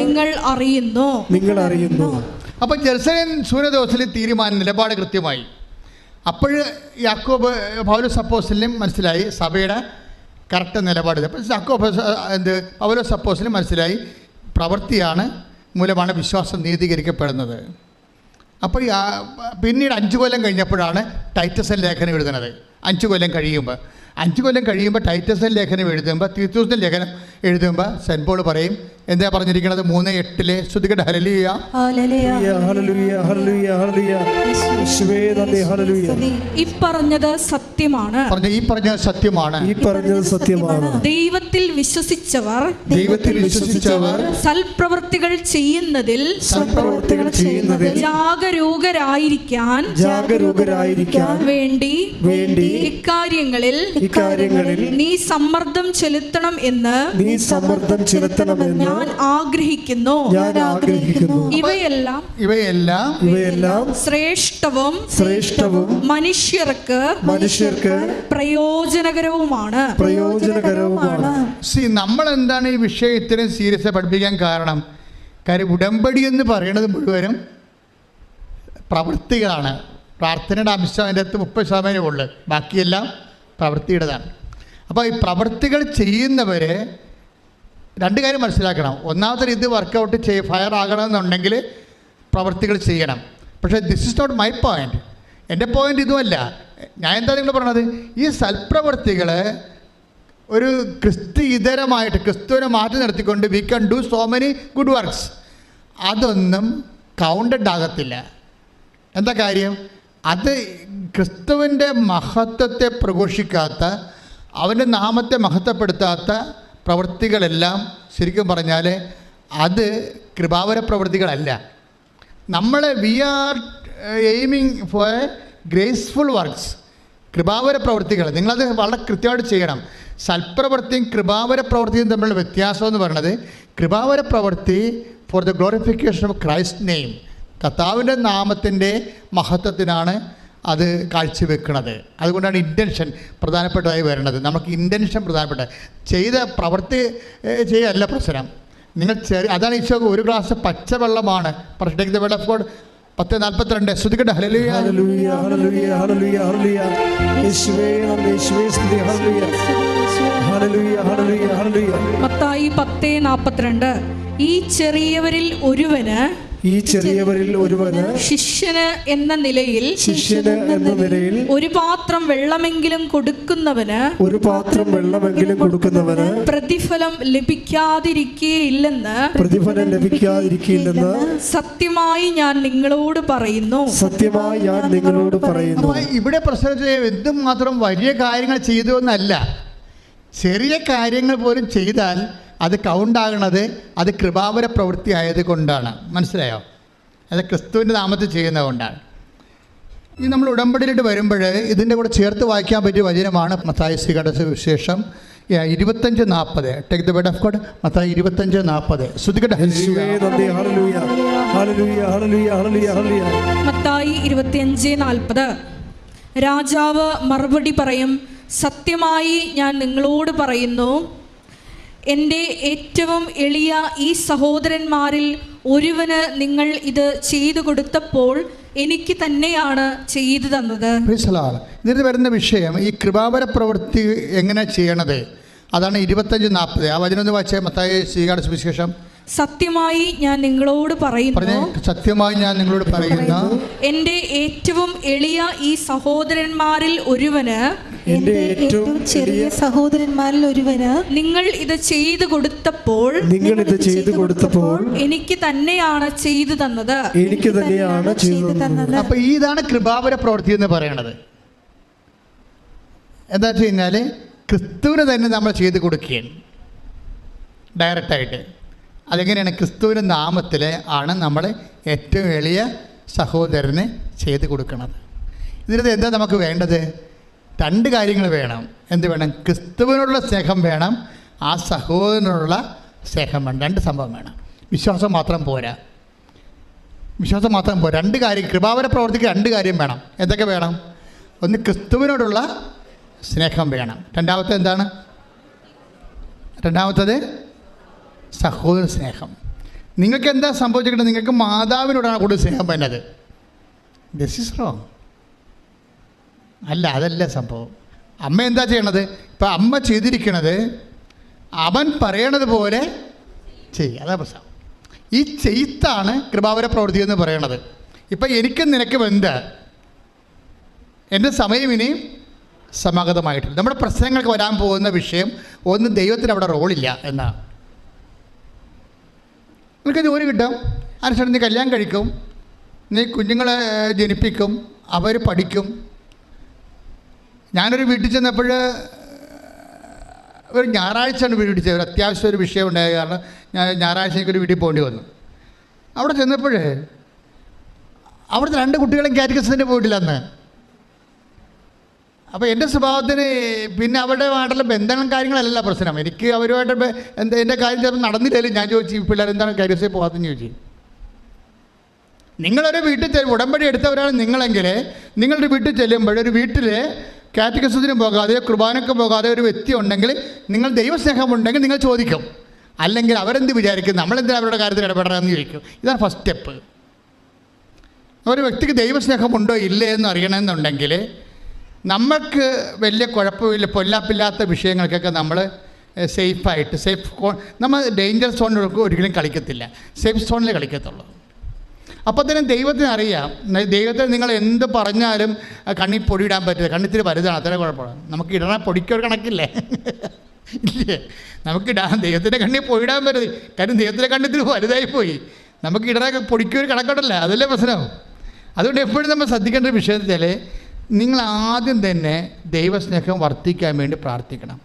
നിങ്ങൾ അറിയുന്നു. അപ്പോൾ ജെറുസലേം സൂര്യദോസിൽ തീരുമാനം നിലപാട് കൃത്യമായി. അപ്പോൾ യാക്കോബ് പൗലോസ് അപ്പോസ്തലനും മനസ്സിലായി സഭയുടെ കറക്റ്റ് നിലപാട്. അപ്പോൾ പൗലോസ് അപ്പോസ്തലനും മനസ്സിലായി പ്രവൃത്തിയാണ് മൂലമാണ് വിശ്വാസം നീതീകരിക്കപ്പെടുന്നത്. അപ്പോൾ പിന്നീട് 5 കൊല്ലം കഴിഞ്ഞപ്പോഴാണ് ടൈറ്റസിൻ്റെ ലേഖനം എഴുതുന്നത്. 5 കൊല്ലം കഴിയുമ്പോൾ ടൈറ്റസിൻ്റെ ലേഖനം എഴുതുമ്പോൾ, തീത്തോസിൻ്റെ ലേഖനം എഴുതുമ്പോൾ സെൻറ്റ് പോൾ പറയും, എന്താ പറഞ്ഞിരിക്കുന്നത്? 3:8 ശ്രുതികട ഹല്ലേലൂയ. ഈ പറഞ്ഞത് സത്യമാണ്. ദൈവത്തിൽ വിശ്വസിച്ചവർ സൽപ്രവൃത്തികൾ ചെയ്യുന്നതിൽ ജാഗരൂകരായിരിക്കാൻ വേണ്ടി ഇക്കാര്യങ്ങളിൽ നീ സമ്മർദ്ദം ചെലുത്തണം എന്ന് ഞാൻ ആഗ്രഹിക്കുന്നു. ഇവയെല്ലാം ശ്രേഷ്ഠവും മനുഷ്യർക്ക് പ്രയോജനകരവുമാണ്. നമ്മൾ എന്താണ് ഈ വിഷയം ഇത്രയും സീരിയസ് പഠിപ്പിക്കാൻ കാരണം? കാര്യം ഉടമ്പടി എന്ന് പറയുന്നത് മുഴുവനും പ്രവൃത്തികളാണ്. പ്രാർത്ഥനയുടെ അംശം അതിൻ്റെ അകത്ത് 30% ഉള്ളു, ബാക്കിയെല്ലാം പ്രവൃത്തിയുടേതാണ്. അപ്പോൾ ഈ പ്രവൃത്തികൾ ചെയ്യുന്നവരെ 2 കാര്യം മനസ്സിലാക്കണം. ഒന്നാമത്തെ ഇത് വർക്കൗട്ട് ഫയർ ആകണമെന്നുണ്ടെങ്കിൽ പ്രവൃത്തികൾ ചെയ്യണം. പക്ഷേ this is not my point. എൻ്റെ പോയിൻ്റ് ഇതുമല്ല. ഞാൻ എന്താ നിങ്ങൾ പറഞ്ഞത്? ഈ സൽപ്രവൃത്തികൾ ഒരു ക്രിസ്തുഇതരമായിട്ട് ക്രിസ്തുവിനെ മാറ്റി നിർത്തിക്കൊണ്ട് we can do so many good works, അതൊന്നും കൗണ്ടഡ് ആകത്തില്ല. എന്താ കാര്യം? അത് ക്രിസ്തുവിൻ്റെ മഹത്വത്തെ പ്രഘോഷിക്കാത്ത, അവൻ്റെ നാമത്തെ മഹത്വപ്പെടുത്താത്ത പ്രവൃത്തികളെല്ലാം ശരിക്കും പറഞ്ഞാൽ അത് കൃപാവര പ്രവൃത്തികളല്ല. നമ്മൾ we are aiming for graceful works, കൃപാവര പ്രവൃത്തികൾ. നിങ്ങളത് വളരെ കൃത്യമായിട്ട് ചെയ്യണം. സൽപ്രവൃത്തിയും കൃപാവര പ്രവൃത്തിയും തമ്മിലുള്ള വ്യത്യാസം എന്ന് പറയുന്നത്, കൃപാവര പ്രവൃത്തി for the glorification of Christ name, കർത്താവിൻ്റെ നാമത്തിൻ്റെ മഹത്വത്തിനാണ് അത് കാഴ്ചവെക്കുന്നത്. അതുകൊണ്ടാണ് ഇൻറ്റൻഷൻ പ്രധാനപ്പെട്ടതായി വരുന്നത്. നമുക്ക് ഇൻറ്റൻഷൻ പ്രധാനപ്പെട്ട, ചെയ്ത പ്രവൃത്തി ചെയ്യല്ല പ്രശ്നം. നിങ്ങൾ അതാണ് ഈശോ ഒരു ഗ്ലാസ് പച്ചവെള്ളമാണ് take the word of God 10:42 ശ്രുതികട്ടെ. ഹല്ലേലൂയ ഹല്ലേലൂയ ഹല്ലേലൂയ ഹല്ലേലൂയ ഹല്ലേലൂയ യേശുവേ നന്ദി, യേശുവേ സ്തുതി. ഹല്ലേലൂയ ഹല്ലേലൂയ ഹല്ലേലൂയ ഹല്ലേലൂയ. മത്തായി 10:42 ഈ ചെറിയവരിൽ ഒരുവന് ശിഷ്യന് എന്ന നിലയിൽ ഒരു പാത്രം വെള്ളമെങ്കിലും കൊടുക്കുന്നവന് പ്രതിഫലം ലഭിക്കാതിരിക്കുകയില്ലെന്ന് സത്യമായി ഞാൻ നിങ്ങളോട് പറയുന്നു. ഇവിടെ പ്രശ്നം എന്തും മാത്രം വലിയ കാര്യങ്ങൾ ചെയ്തു എന്നല്ല, ചെറിയ കാര്യങ്ങൾ പോലും ചെയ്താൽ അത് കൗണ്ടാകണത് അത് കൃപാവര പ്രവൃത്തി ആയതുകൊണ്ടാണ്. മനസ്സിലായോ? അത് ക്രിസ്തുവിൻ്റെ നാമത്തിൽ ചെയ്യുന്നതുകൊണ്ടാണ്. ഈ നമ്മൾ ഉടമ്പടിയിലിട്ട് വരുമ്പോൾ ഇതിൻ്റെ കൂടെ ചേർത്ത് വായിക്കാൻ പറ്റിയ വചനമാണ് മത്തായി സുവിശേഷം 25:40. Take the word of God. Mathayi 25:40 ശ്രുതികട്ടെ. മത്തായി 25:40 രാജാവ് മറുപടി പറയും, സത്യമായി ഞാൻ നിങ്ങളോട് പറയുന്നു, എൻ്റെ ഏറ്റവും എളിയ ഈ സഹോദരന്മാരിൽ ഒരുവന് നിങ്ങൾ ഇത് ചെയ്തു കൊടുത്തപ്പോൾ എനിക്ക് തന്നെയാണ് ചെയ്തു തന്നത്. ഇതിന് വരുന്ന വിഷയം ഈ കൃപാവര പ്രവൃത്തി എങ്ങനെ ചെയ്യണത്, അതാണ് 25:40. ആ വചനം ഒന്ന് വായിച്ചേ. മത്തായി സുവിശേഷം. സത്യമായി ഞാൻ നിങ്ങളോട് പറയുന്നു, എൻ്റെ ഏറ്റവും എളിയ ഈ സഹോദരന്മാരിൽ ഒരുവന് നിങ്ങൾ ഇത് ചെയ്തു കൊടുത്തപ്പോൾ എനിക്ക് തന്നെയാണ് ചെയ്തു തന്നത്. അപ്പൊ ഇതാണ് കൃപാവര പ്രവൃത്തി എന്ന് പറയണത്. എന്താ വെച്ച് കഴിഞ്ഞാൽ ക്രിസ്തുവിന് തന്നെ നമ്മൾ ചെയ്ത് കൊടുക്കുകയാണ് ഡയറക്റ്റായിട്ട്. അതെങ്ങനെയാണ്? ക്രിസ്തുവിൻ്റെ നാമത്തിൽ ആണ് നമ്മൾ ഏറ്റവും എളിയ സഹോദരന് ചെയ്ത് കൊടുക്കുന്നത്. ഇതിനകത്ത് എന്താ നമുക്ക് വേണ്ടത്? 2 കാര്യങ്ങൾ വേണം. എന്ത് വേണം? ക്രിസ്തുവിനുള്ള സ്നേഹം വേണം, ആ സഹോദരനുള്ള സ്നേഹം വേണം. 2 സംഭവം വേണം. വിശ്വാസം മാത്രം പോരാ. വിശ്വാസം മാത്രം പോരാ, 2 കാര്യം. കൃപാവര പ്രവർത്തിക്ക് 2 കാര്യം വേണം. എന്തൊക്കെ വേണം? ഒന്ന് ക്രിസ്തുവിനോടുള്ള സ്നേഹം വേണം. രണ്ടാമത്തത് സഹോദര സ്നേഹം. നിങ്ങൾക്ക് എന്താ സംഭവിച്ചിട്ടുണ്ടെങ്കിൽ നിങ്ങൾക്ക് മാതാവിനോടാണ് കൂടുതൽ സ്നേഹം വരുന്നത്. This is wrong. അതല്ല സംഭവം. അമ്മ എന്താ ചെയ്യണത്? ഇപ്പം അമ്മ ചെയ്തിരിക്കണത് അവൻ പറയണത് പോലെ ചെയ്യുക. അതാ പ്രശ്നം. ഈ ചെയ്ത്താണ് കൃപാവര പ്രവൃത്തി എന്ന് പറയണത്. ഇപ്പം എനിക്കും നിനക്കും എന്താ, എൻ്റെ സമയം ഇനി സമാഗതമായിട്ടില്ല. നമ്മുടെ പ്രശ്നങ്ങൾക്ക് വരാൻ പോകുന്ന വിഷയം ഒന്ന്, ദൈവത്തിന് അവിടെ റോളില്ല എന്നാണ്. നിനക്ക് ജോലി കിട്ടും, അതിനുശേഷം നീ കല്യാണം കഴിക്കും, നീ കുഞ്ഞുങ്ങളെ ജനിപ്പിക്കും, അവർ പഠിക്കും. ഞാനൊരു വീട്ടിൽ ചെന്നപ്പോൾ ഒരു ഞായറാഴ്ചയാണ് വീട്ടിൽ ഒരു അത്യാവശ്യം ഒരു വിഷയം ഉണ്ടായത് കാരണം ഞാൻ ഞായറാഴ്ച എനിക്കൊരു വീട്ടിൽ പോകേണ്ടി വന്നു. അവിടെ ചെന്നപ്പോൾ അവിടുത്തെ 2 കുട്ടികളും കാറ്റഗിസത്തിന് പോയിട്ടില്ല അന്ന്. അപ്പോൾ എൻ്റെ സ്വഭാവത്തിന് പിന്നെ അവരുടെ ആയിട്ടുള്ള ബന്ധങ്ങളും കാര്യങ്ങളല്ല പ്രശ്നം. എനിക്ക് അവരുമായിട്ട് എൻ്റെ കാര്യം ചിലപ്പോൾ നടന്നില്ലെങ്കിലും ഞാൻ ചോദിച്ചു, ഈ പിള്ളേർ എന്താണ് കാറ്റഗിസിൽ പോകാത്തെന്ന് ചോദിച്ചു. നിങ്ങളൊരു വീട്ടിൽ ഉടമ്പടി എടുത്തവരാണ് നിങ്ങളെങ്കിൽ, നിങ്ങളുടെ വീട്ടിൽ ചെല്ലുമ്പോൾ ഒരു വീട്ടിൽ കാറ്റഗിസത്തിന് പോകാതെ കുർബാനയ്ക്ക് പോകാതെ ഒരു വ്യക്തി ഉണ്ടെങ്കിൽ, നിങ്ങൾ ദൈവസ്നേഹമുണ്ടെങ്കിൽ നിങ്ങൾ ചോദിക്കും. അല്ലെങ്കിൽ അവരെന്ത് വിചാരിക്കും, നമ്മളെന്തിനാ അവരുടെ കാര്യത്തിൽ ഇടപെടണമെന്ന് ചോദിക്കും. ഇതാണ് ഫസ്റ്റ് സ്റ്റെപ്പ്. ഒരു വ്യക്തിക്ക് ദൈവസ്നേഹമുണ്ടോ ഇല്ലേ എന്ന് അറിയണമെന്നുണ്ടെങ്കിൽ നമുക്ക് വലിയ കുഴപ്പമില്ല, പൊല്ലാപ്പില്ലാത്ത വിഷയങ്ങൾക്കൊക്കെ നമ്മൾ സേഫായിട്ട് നമ്മൾ ഡേഞ്ചർ സോണിൽ ഒരിക്കലും കളിക്കത്തില്ല, സേഫ് സോണിൽ കളിക്കത്തുള്ളൂ. അപ്പോൾ തന്നെ ദൈവത്തിന് അറിയാം, ദൈവത്തിന് നിങ്ങൾ എന്ത് പറഞ്ഞാലും കണ്ണിൽ പൊടിയിടാൻ പറ്റില്ല. കണ്ണിത്തിരി വലുതാണ്, അത്ര കുഴപ്പമാണ്. നമുക്ക് ഇടണ പൊടിക്കൊരു കണക്കില്ലേ? ഇല്ലേ? നമുക്കിടാൻ ദൈവത്തിൻ്റെ കണ്ണിൽ പൊടിയിടാൻ പറ്റരുത്. കാര്യം ദൈവത്തിൻ്റെ കണ്ണിത്തിരി വലുതായിപ്പോയി. നമുക്ക് ഇടണ പൊടിക്കൊരു കണക്കുണ്ടല്ലോ, അതല്ലേ പ്രശ്നം. അതുകൊണ്ട് എപ്പോഴും നമ്മൾ ശ്രദ്ധിക്കേണ്ട വിഷയത്തിൽ നിങ്ങൾ ആദ്യം തന്നെ ദൈവസ്നേഹം വർദ്ധിക്കാൻ വേണ്ടി പ്രാർത്ഥിക്കണം.